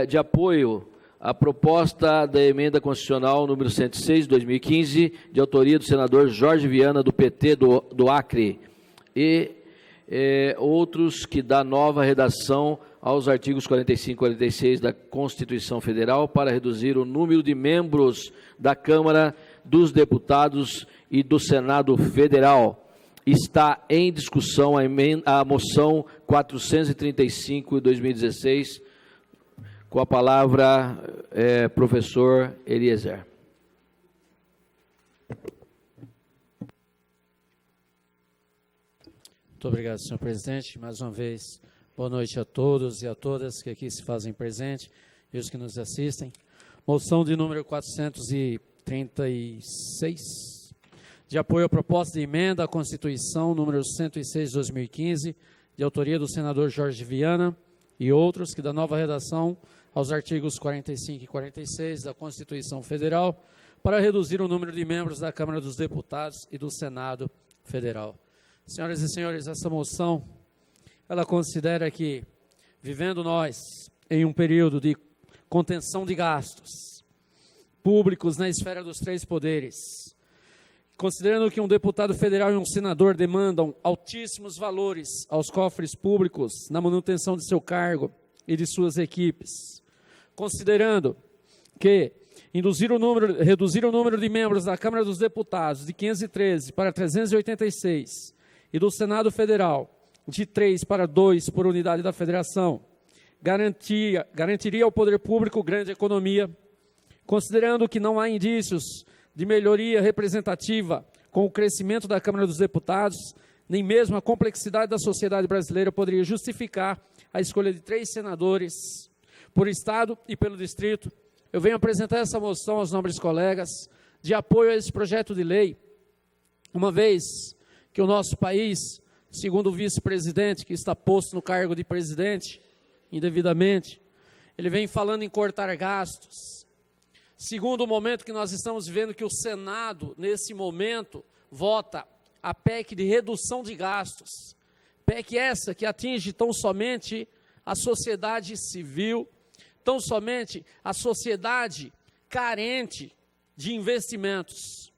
S5: de apoio à proposta da emenda constitucional número 106 de 2015, de autoria do senador Jorge Viana, do PT do Acre, e outros que dá nova redação aos artigos 45 e 46 da Constituição Federal para reduzir o número de membros da Câmara dos Deputados e do Senado Federal. Está em discussão a moção 435 de 2016. Com a palavra, professor Eliezer.
S9: Muito obrigado, senhor presidente. Mais uma vez, boa noite a todos e a todas que aqui se fazem presente e os que nos assistem. Moção de número 436, de apoio à proposta de emenda à Constituição número 106 de 2015, de autoria do senador Jorge Viana e outros, que dá nova redação aos artigos 45 e 46 da Constituição Federal, para reduzir o número de membros da Câmara dos Deputados e do Senado Federal. Senhoras e senhores, essa moção, ela considera que, vivendo nós em um período de contenção de gastos públicos na esfera dos três poderes, considerando que um deputado federal e um senador demandam altíssimos valores aos cofres públicos na manutenção de seu cargo e de suas equipes, considerando que reduzir o número de membros da Câmara dos Deputados de 513 para 386 e do Senado Federal de 3 para 2 por unidade da Federação, garantiria ao poder público grande economia, considerando que não há indícios de melhoria representativa com o crescimento da Câmara dos Deputados, nem mesmo a complexidade da sociedade brasileira poderia justificar a escolha de 3 senadores por Estado e pelo Distrito. Eu venho apresentar essa moção aos nobres colegas de apoio a esse projeto de lei, uma vez que o nosso país, segundo o vice-presidente, que está posto no cargo de presidente, indevidamente, ele vem falando em cortar gastos. Segundo o momento que nós estamos vivendo, que o Senado, nesse momento, vota a PEC de redução de gastos. PEC essa que atinge tão somente a sociedade civil, tão somente a sociedade carente de investimentos.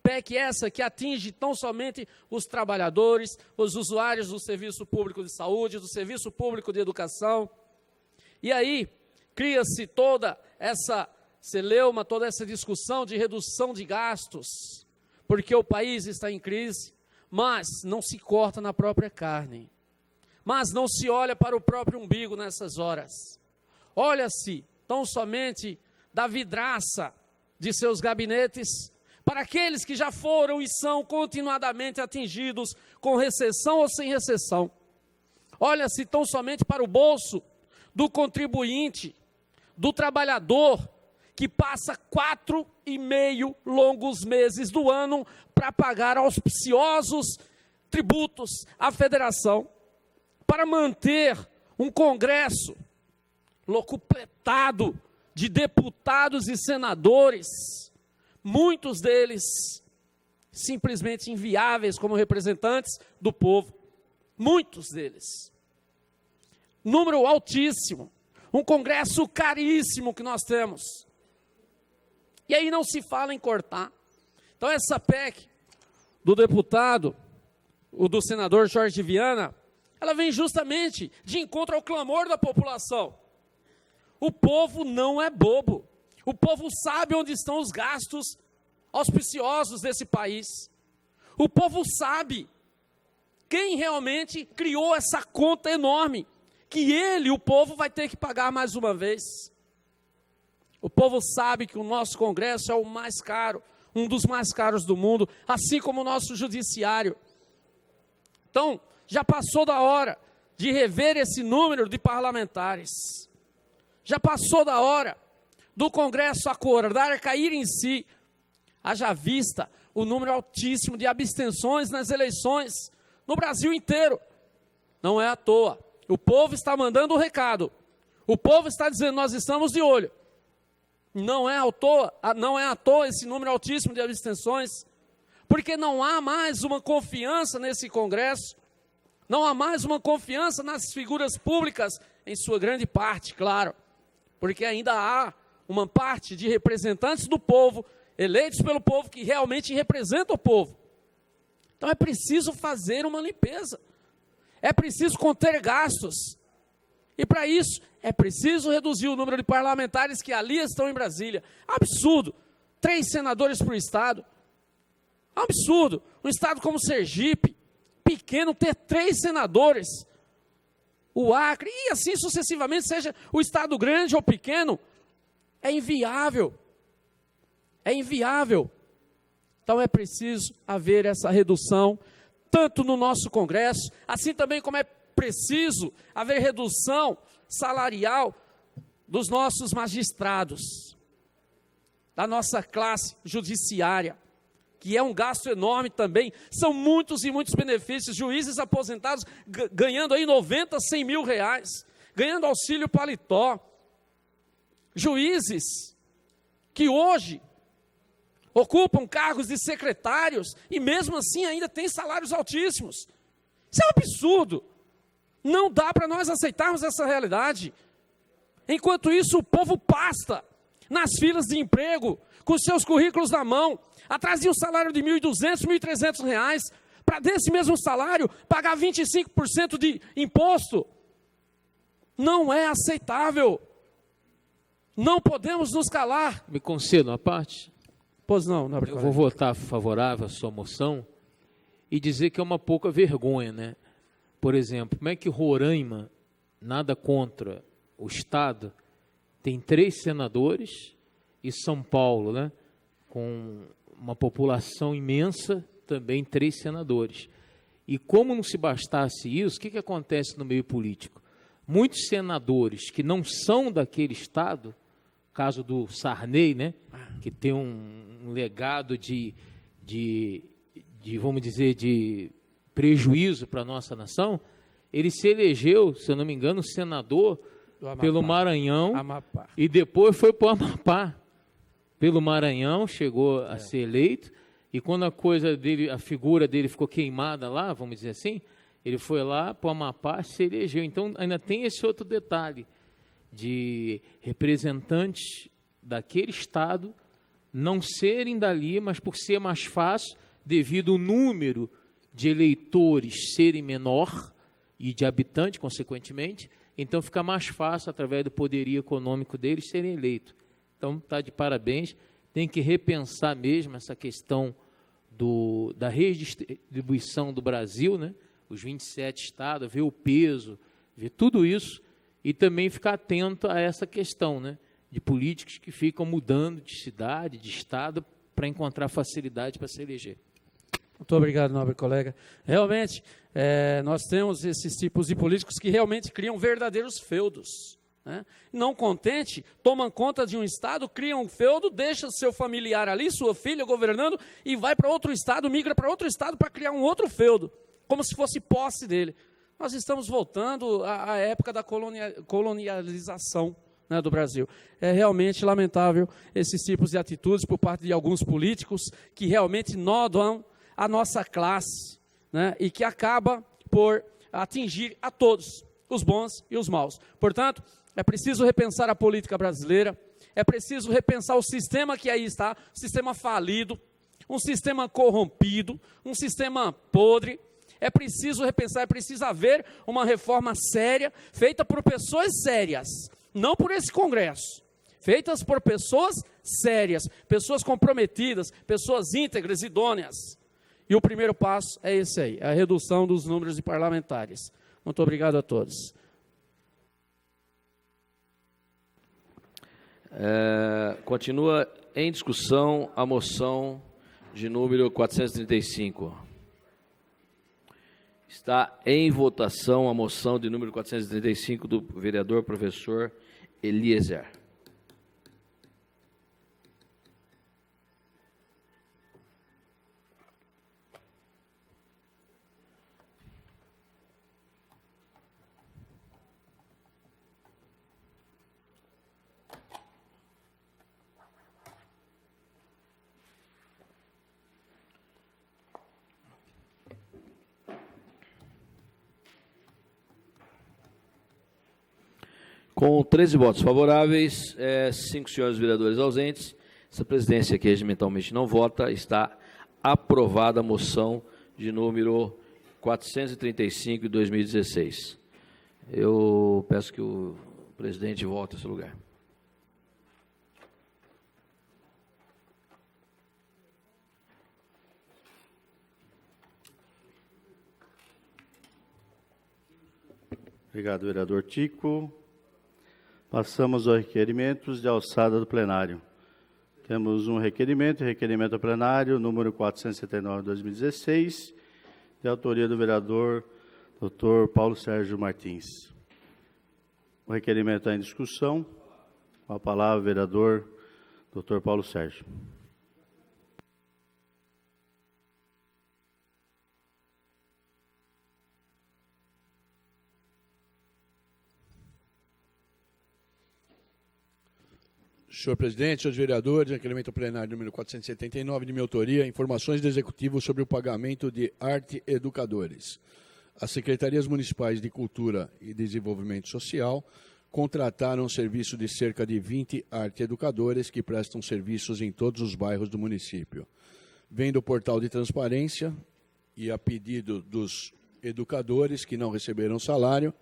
S9: PEC essa que atinge tão somente os trabalhadores, os usuários do serviço público de saúde, do serviço público de educação. E aí, cria-se toda essa celeuma, toda essa discussão de redução de gastos, porque o país está em crise, mas não se corta na própria carne, mas não se olha para o próprio umbigo nessas horas. Olha-se tão somente da vidraça de seus gabinetes para aqueles que já foram e são continuadamente atingidos com recessão ou sem recessão. Olha-se tão somente para o bolso do contribuinte, do trabalhador, que passa 4,5 longos meses do ano para pagar auspiciosos tributos à federação, para manter um Congresso locupletado de deputados e senadores, muitos deles simplesmente inviáveis como representantes do povo, muitos deles. Número altíssimo, um Congresso caríssimo que nós temos. E aí não se fala em cortar. Então essa PEC do deputado, o do senador Jorge Viana, ela vem justamente de encontro ao clamor da população. O povo não é bobo. O povo sabe onde estão os gastos auspiciosos desse país. O povo sabe quem realmente criou essa conta enorme, que ele, o povo, vai ter que pagar mais uma vez. O povo sabe que o nosso Congresso é o mais caro, um dos mais caros do mundo, assim como o nosso judiciário. Então, já passou da hora de rever esse número de parlamentares. Já passou da hora do Congresso acordar cair em si, haja vista o número altíssimo de abstenções nas eleições no Brasil inteiro. Não é à toa. O povo está mandando o recado. O povo está dizendo, nós estamos de olho. Não é à toa esse número altíssimo de abstenções, porque não há mais uma confiança nesse Congresso, não há mais uma confiança nas figuras públicas, em sua grande parte, claro, porque ainda há uma parte de representantes do povo, eleitos pelo povo, que realmente representam o povo. Então é preciso fazer uma limpeza, é preciso conter gastos, e para isso é preciso reduzir o número de parlamentares que ali estão em Brasília. Absurdo, 3 senadores por estado, absurdo, um estado como Sergipe, pequeno, ter 3 senadores, o Acre, e assim sucessivamente, seja o estado grande ou pequeno, é inviável, então é preciso haver essa redução, tanto no nosso Congresso, assim também como é preciso haver redução salarial dos nossos magistrados, da nossa classe judiciária, que é um gasto enorme também, são muitos e muitos benefícios, juízes aposentados ganhando aí 90, 100 mil reais, ganhando auxílio paletó, juízes que hoje ocupam cargos de secretários e mesmo assim ainda têm salários altíssimos. Isso é um absurdo. Não dá para nós aceitarmos essa realidade. Enquanto isso, o povo pasta nas filas de emprego, com seus currículos na mão, atrás de um salário de R$ 1.200, R$ 1.300, para desse mesmo salário pagar 25% de imposto. Não é aceitável. Não podemos nos calar.
S13: Me conceda uma parte?
S9: Pois não, nobre
S13: Eu
S9: colega.
S13: vou votar favorável à sua moção e dizer que é uma pouca vergonha, né? Por exemplo, como é que Roraima, nada contra o Estado, tem 3 senadores e São Paulo, né, com uma população imensa, também 3 senadores. E como não se bastasse isso, o que acontece no meio político? Muitos senadores que não são daquele Estado, caso do Sarney, né, que tem um legado de, vamos dizer, de prejuízo para a nossa nação, ele se elegeu, se eu não me engano, senador pelo Maranhão, e depois foi para o Amapá. Pelo Maranhão, chegou a ser eleito, e quando a coisa dele, a figura dele ficou queimada lá, vamos dizer assim, ele foi lá para o Amapá, se elegeu. Então, ainda tem esse outro detalhe, de representantes daquele Estado não serem dali, mas por ser mais fácil, devido ao número de eleitores serem menor e de habitantes, consequentemente, então fica mais fácil, através do poderio econômico deles, serem eleitos. Então, está de parabéns, tem que repensar mesmo essa questão da redistribuição do Brasil, né? Os 27 estados, ver o peso, ver tudo isso, e também ficar atento a essa questão, né? De políticos que ficam mudando de cidade, de estado, para encontrar facilidade para se eleger.
S9: Muito obrigado, nobre colega. Realmente, nós temos esses tipos de políticos que realmente criam verdadeiros feudos, né? Não contente, tomam conta de um estado, criam um feudo, deixa seu familiar ali, sua filha governando, e vai para outro estado, migra para outro estado para criar um outro feudo, como se fosse posse dele. Nós estamos voltando à época da colonialização, né, do Brasil. É realmente lamentável esses tipos de atitudes por parte de alguns políticos que realmente nodam a nossa classe, né, e que acaba por atingir a todos, os bons e os maus. Portanto, é preciso repensar a política brasileira, é preciso repensar o sistema que aí está, sistema falido, um sistema corrompido, um sistema podre. É preciso repensar, é preciso haver uma reforma séria, feita por pessoas sérias, não por esse Congresso, feitas por pessoas sérias, pessoas comprometidas, pessoas íntegras, idôneas. E o primeiro passo é esse aí, a redução dos números de parlamentares. Muito obrigado a todos.
S5: Continua em discussão a moção de número 435. Está em votação a moção de número 435 do vereador professor Eliezer. Com 13 votos favoráveis, 5 senhores vereadores ausentes, essa presidência que regimentalmente não vota, está aprovada a moção de número 435 de 2016. Eu peço que o presidente volte ao seu lugar.
S1: Obrigado, vereador Tico. Passamos aos requerimentos de alçada do plenário. Temos um requerimento ao plenário, número 479 de 2016, de autoria do vereador Dr. Paulo Sérgio Martins. O requerimento está em discussão. Com a palavra, o vereador Dr. Paulo Sérgio.
S12: Senhor presidente, senhores vereadores, requerimento plenário número 479, de minha autoria, informações do Executivo sobre o pagamento de arte educadores. As Secretarias Municipais de Cultura e Desenvolvimento Social contrataram um serviço de cerca de 20 arte educadores que prestam serviços em todos os bairros do município. Vem do portal de transparência e a pedido dos educadores que não receberam salário,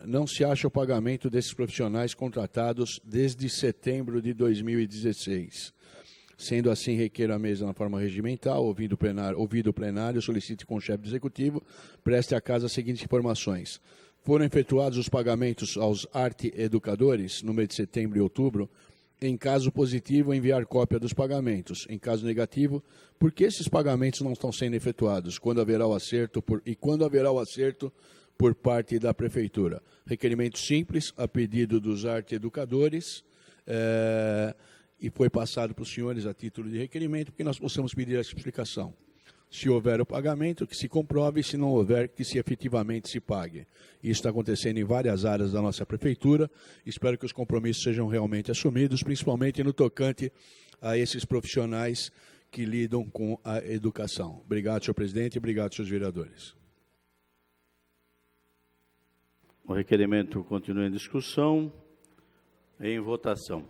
S12: não se acha o pagamento desses profissionais contratados desde setembro de 2016. Sendo assim, requeiro à mesa na forma regimental, ouvido o plenário, solicite com o chefe do executivo, preste à casa as seguintes informações. Foram efetuados os pagamentos aos arte educadores no mês de setembro e outubro. Em caso positivo, enviar cópia dos pagamentos. Em caso negativo, por que esses pagamentos não estão sendo efetuados? Quando haverá o acerto por parte da Prefeitura. Requerimento simples, a pedido dos arte educadores, e foi passado para os senhores a título de requerimento, porque nós possamos pedir essa explicação. Se houver o pagamento, que se comprove, se não houver, que se efetivamente se pague. Isso está acontecendo em várias áreas da nossa Prefeitura. Espero que os compromissos sejam realmente assumidos, principalmente no tocante a esses profissionais que lidam com a educação. Obrigado, senhor presidente, e obrigado, senhores vereadores.
S1: O requerimento continua em discussão. Em votação.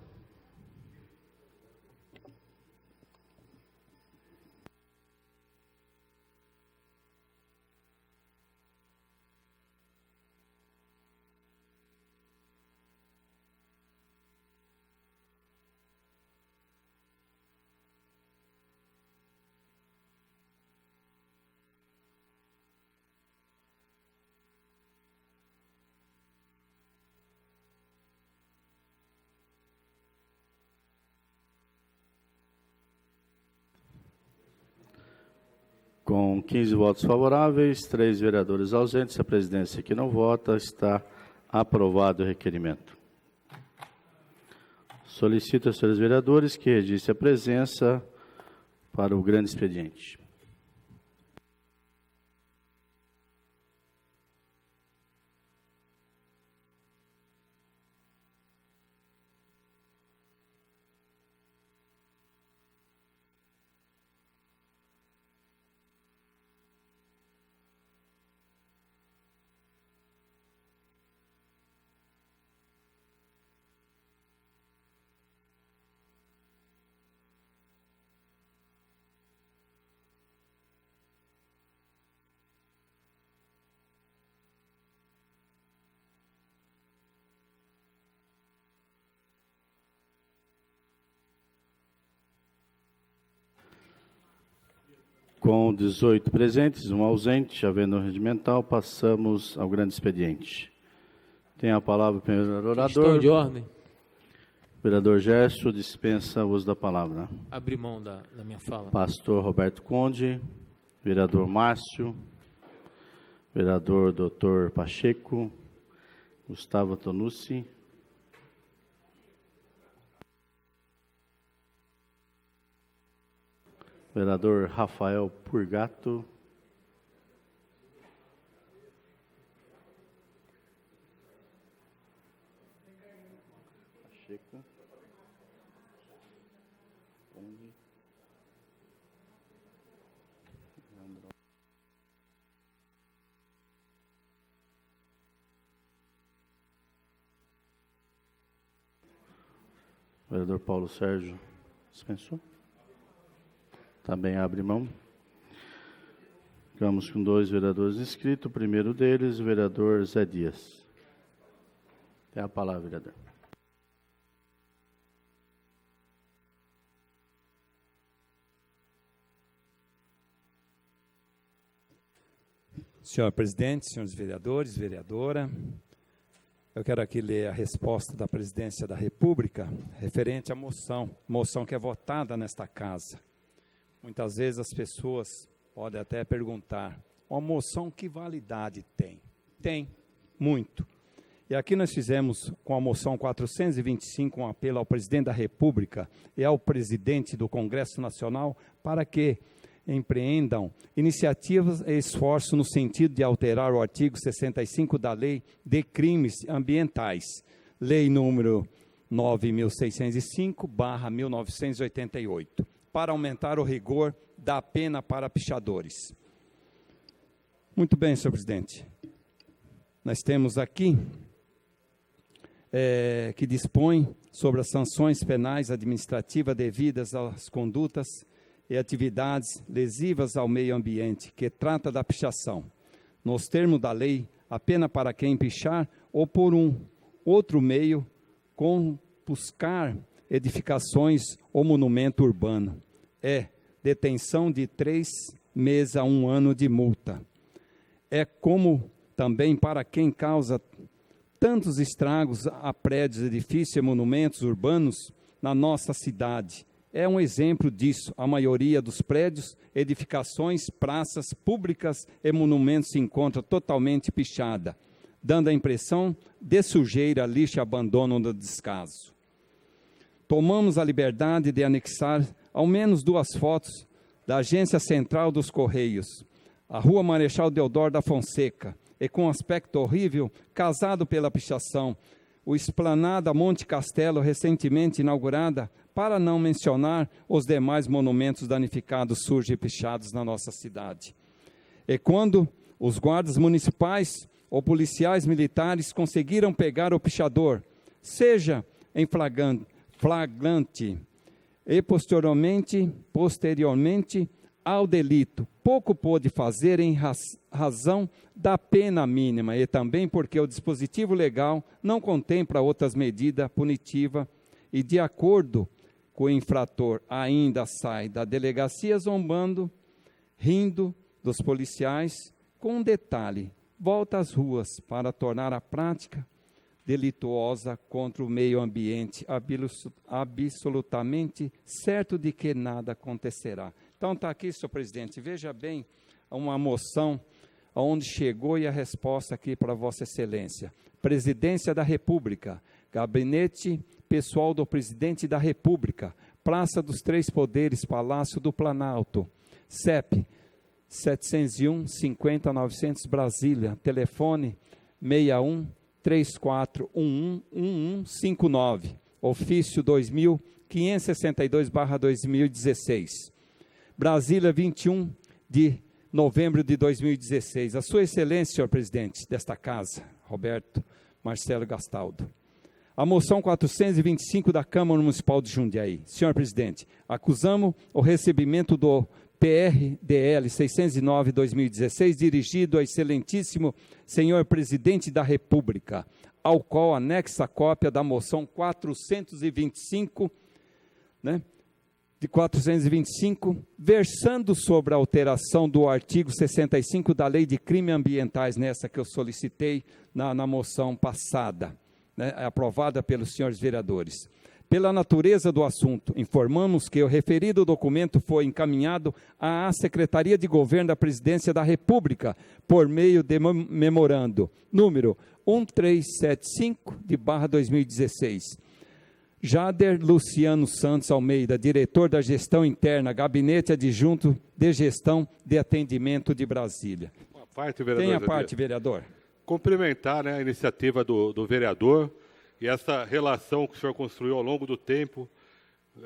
S1: Com 15 votos favoráveis, 3 vereadores ausentes, a presidência que não vota, está aprovado o requerimento. Solicito aos senhores vereadores que registrem a presença para o grande expediente. Com 18 presentes, um ausente, havendo um regimental, passamos ao grande expediente. Tem a palavra o primeiro orador.
S13: Questão de ordem.
S1: Vereador Gerson, dispensa o uso da palavra.
S13: Abri mão da minha fala.
S1: Pastor Roberto Conde, vereador Márcio, vereador Dr. Pacheco, Gustavo Tonucci, vereador Rafael Purgato, Pacheco, vereador Paulo Sérgio dispensou. Também abre mão. Ficamos com 2 vereadores inscritos. O primeiro deles, o vereador Zé Dias. Tem a palavra, vereador.
S6: Senhor presidente, senhores vereadores, vereadora, eu quero aqui ler a resposta da Presidência da República referente à moção que é votada nesta casa. Muitas vezes as pessoas podem até perguntar, uma moção que validade tem? Tem, muito. E aqui nós fizemos com a moção 425 um apelo ao Presidente da República e ao Presidente do Congresso Nacional para que empreendam iniciativas e esforços no sentido de alterar o artigo 65 da Lei de Crimes Ambientais, Lei número 9.605/1988, para aumentar o rigor da pena para pichadores. Muito bem, senhor presidente. Nós temos aqui que dispõe sobre as sanções penais administrativas devidas às condutas e atividades lesivas ao meio ambiente, que trata da pichação. Nos termos da lei, a pena para quem pichar ou por um outro meio compuscar edificações ou monumento urbano é detenção de 3 meses a 1 ano de multa. É como também para quem causa tantos estragos a prédios, edifícios e monumentos urbanos na nossa cidade. É um exemplo disso. A maioria dos prédios, edificações, praças públicas e monumentos se encontra totalmente pichada, dando a impressão de sujeira, lixo e abandono do descaso. Tomamos a liberdade de anexar ao menos 2 fotos da Agência Central dos Correios, a Rua Marechal Deodoro da Fonseca, e com aspecto horrível, casado pela pichação, o Esplanada Monte Castelo, recentemente inaugurada, para não mencionar os demais monumentos danificados, sujos e pichados na nossa cidade. E quando os guardas municipais ou policiais militares conseguiram pegar o pichador, seja em flagrante e posteriormente ao delito, pouco pôde fazer em razão da pena mínima e também porque o dispositivo legal não contempla outras medidas punitivas e, de acordo com o infrator, ainda sai da delegacia zombando, rindo dos policiais, com um detalhe, volta às ruas para tornar a prática delituosa contra o meio ambiente, absolutamente certo de que nada acontecerá. Então está aqui, senhor presidente, veja bem uma moção aonde chegou e a resposta aqui para Vossa Excelência. Presidência da República, Gabinete Pessoal do Presidente da República, Praça dos Três Poderes, Palácio do Planalto, CEP 701 50 900 Brasília, telefone 61 3411 1159, ofício 2562/2016. Brasília, 21 de novembro de 2016. A Sua Excelência, senhor presidente desta casa, Roberto Marcelo Gastaldo. A moção 425 da Câmara Municipal de Jundiaí. Senhor presidente, acusamos o recebimento do PRDL 609/2016, dirigido ao excelentíssimo senhor presidente da República, ao qual anexa a cópia da moção 425, de 425, versando sobre a alteração do artigo 65 da Lei de Crimes Ambientais, nessa que eu solicitei na moção passada, aprovada pelos senhores vereadores. Pela natureza do assunto, informamos que o referido documento foi encaminhado à Secretaria de Governo da Presidência da República, por meio de memorando, número 1375/2016. Jader Luciano Santos Almeida, diretor da Gestão Interna, Gabinete Adjunto de Gestão de Atendimento de Brasília. Tem a parte, vereador.
S11: Cumprimentar, a iniciativa do vereador e essa relação que o senhor construiu ao longo do tempo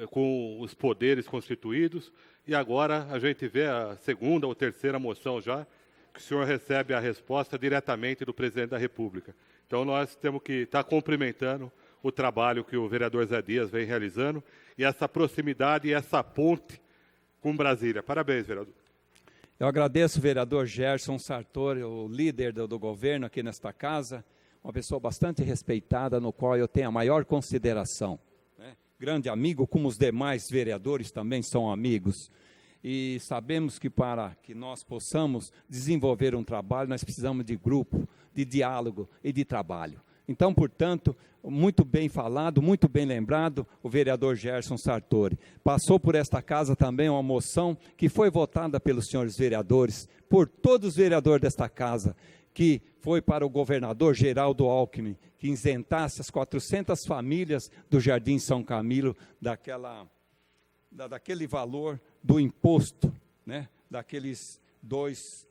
S11: com os poderes constituídos. E agora a gente vê a segunda ou terceira moção já, que o senhor recebe a resposta diretamente do presidente da República. Então nós temos que estar cumprimentando o trabalho que o vereador Zé Dias vem realizando e essa proximidade e essa ponte com Brasília. Parabéns, vereador.
S6: Eu agradeço o vereador Gerson Sartori, o líder do governo aqui nesta casa, uma pessoa bastante respeitada, no qual eu tenho a maior consideração. Grande amigo, como os demais vereadores também são amigos. E sabemos que para que nós possamos desenvolver um trabalho, nós precisamos de grupo, de diálogo e de trabalho. Então, portanto, muito bem falado, muito bem lembrado, o vereador Gerson Sartori. Passou por esta casa também uma moção que foi votada pelos senhores vereadores, por todos os vereadores desta casa, que foi para o governador Geraldo Alckmin, que isentasse as 400 famílias do Jardim São Camilo daquele valor do imposto, né, daqueles dois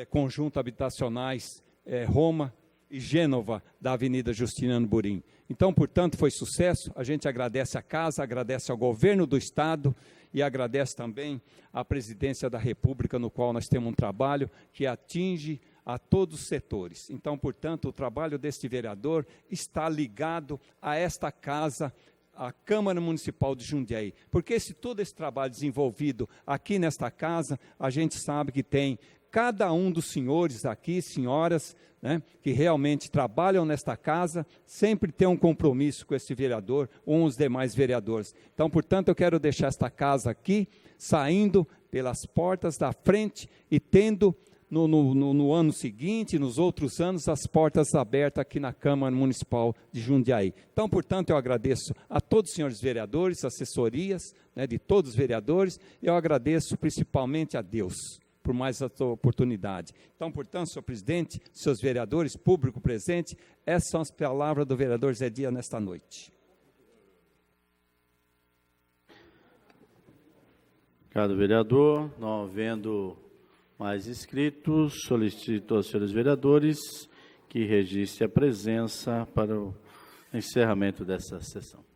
S6: conjuntos habitacionais, Roma e Gênova, da Avenida Justiniano Burim. Então, portanto, foi sucesso. A gente agradece a casa, agradece ao governo do Estado e agradece também à presidência da República, no qual nós temos um trabalho que atinge a todos os setores. Então, portanto, o trabalho deste vereador está ligado a esta casa, a Câmara Municipal de Jundiaí, porque todo esse trabalho desenvolvido aqui nesta casa, a gente sabe que tem cada um dos senhores aqui, senhoras, né, que realmente trabalham nesta casa, sempre tem um compromisso com esse vereador ou os demais vereadores. Então, portanto, eu quero deixar esta casa aqui, saindo pelas portas da frente e tendo no ano seguinte, nos outros anos, as portas abertas aqui na Câmara Municipal de Jundiaí. Então, portanto, eu agradeço a todos os senhores vereadores, assessorias, né, de todos os vereadores, e eu agradeço principalmente a Deus por mais essa oportunidade. Então, portanto, senhor presidente, seus vereadores, público presente, essas são as palavras do vereador Zé Dias nesta noite.
S1: Obrigado, vereador. Não havendo mais inscritos, solicito aos senhores vereadores que registrem a presença para o encerramento dessa sessão.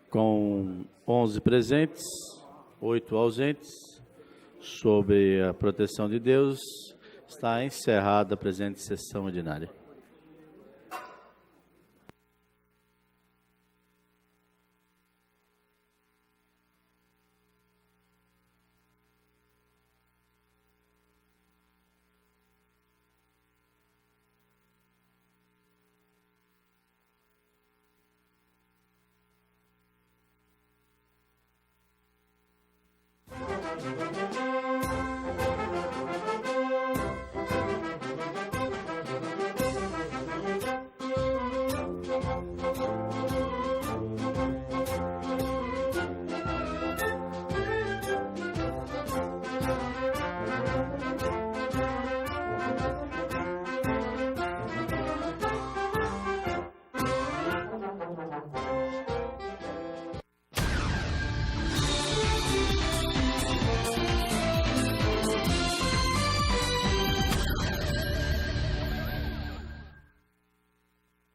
S1: Com 11 presentes, 8 ausentes, sob a proteção de Deus, está encerrada a presente sessão ordinária.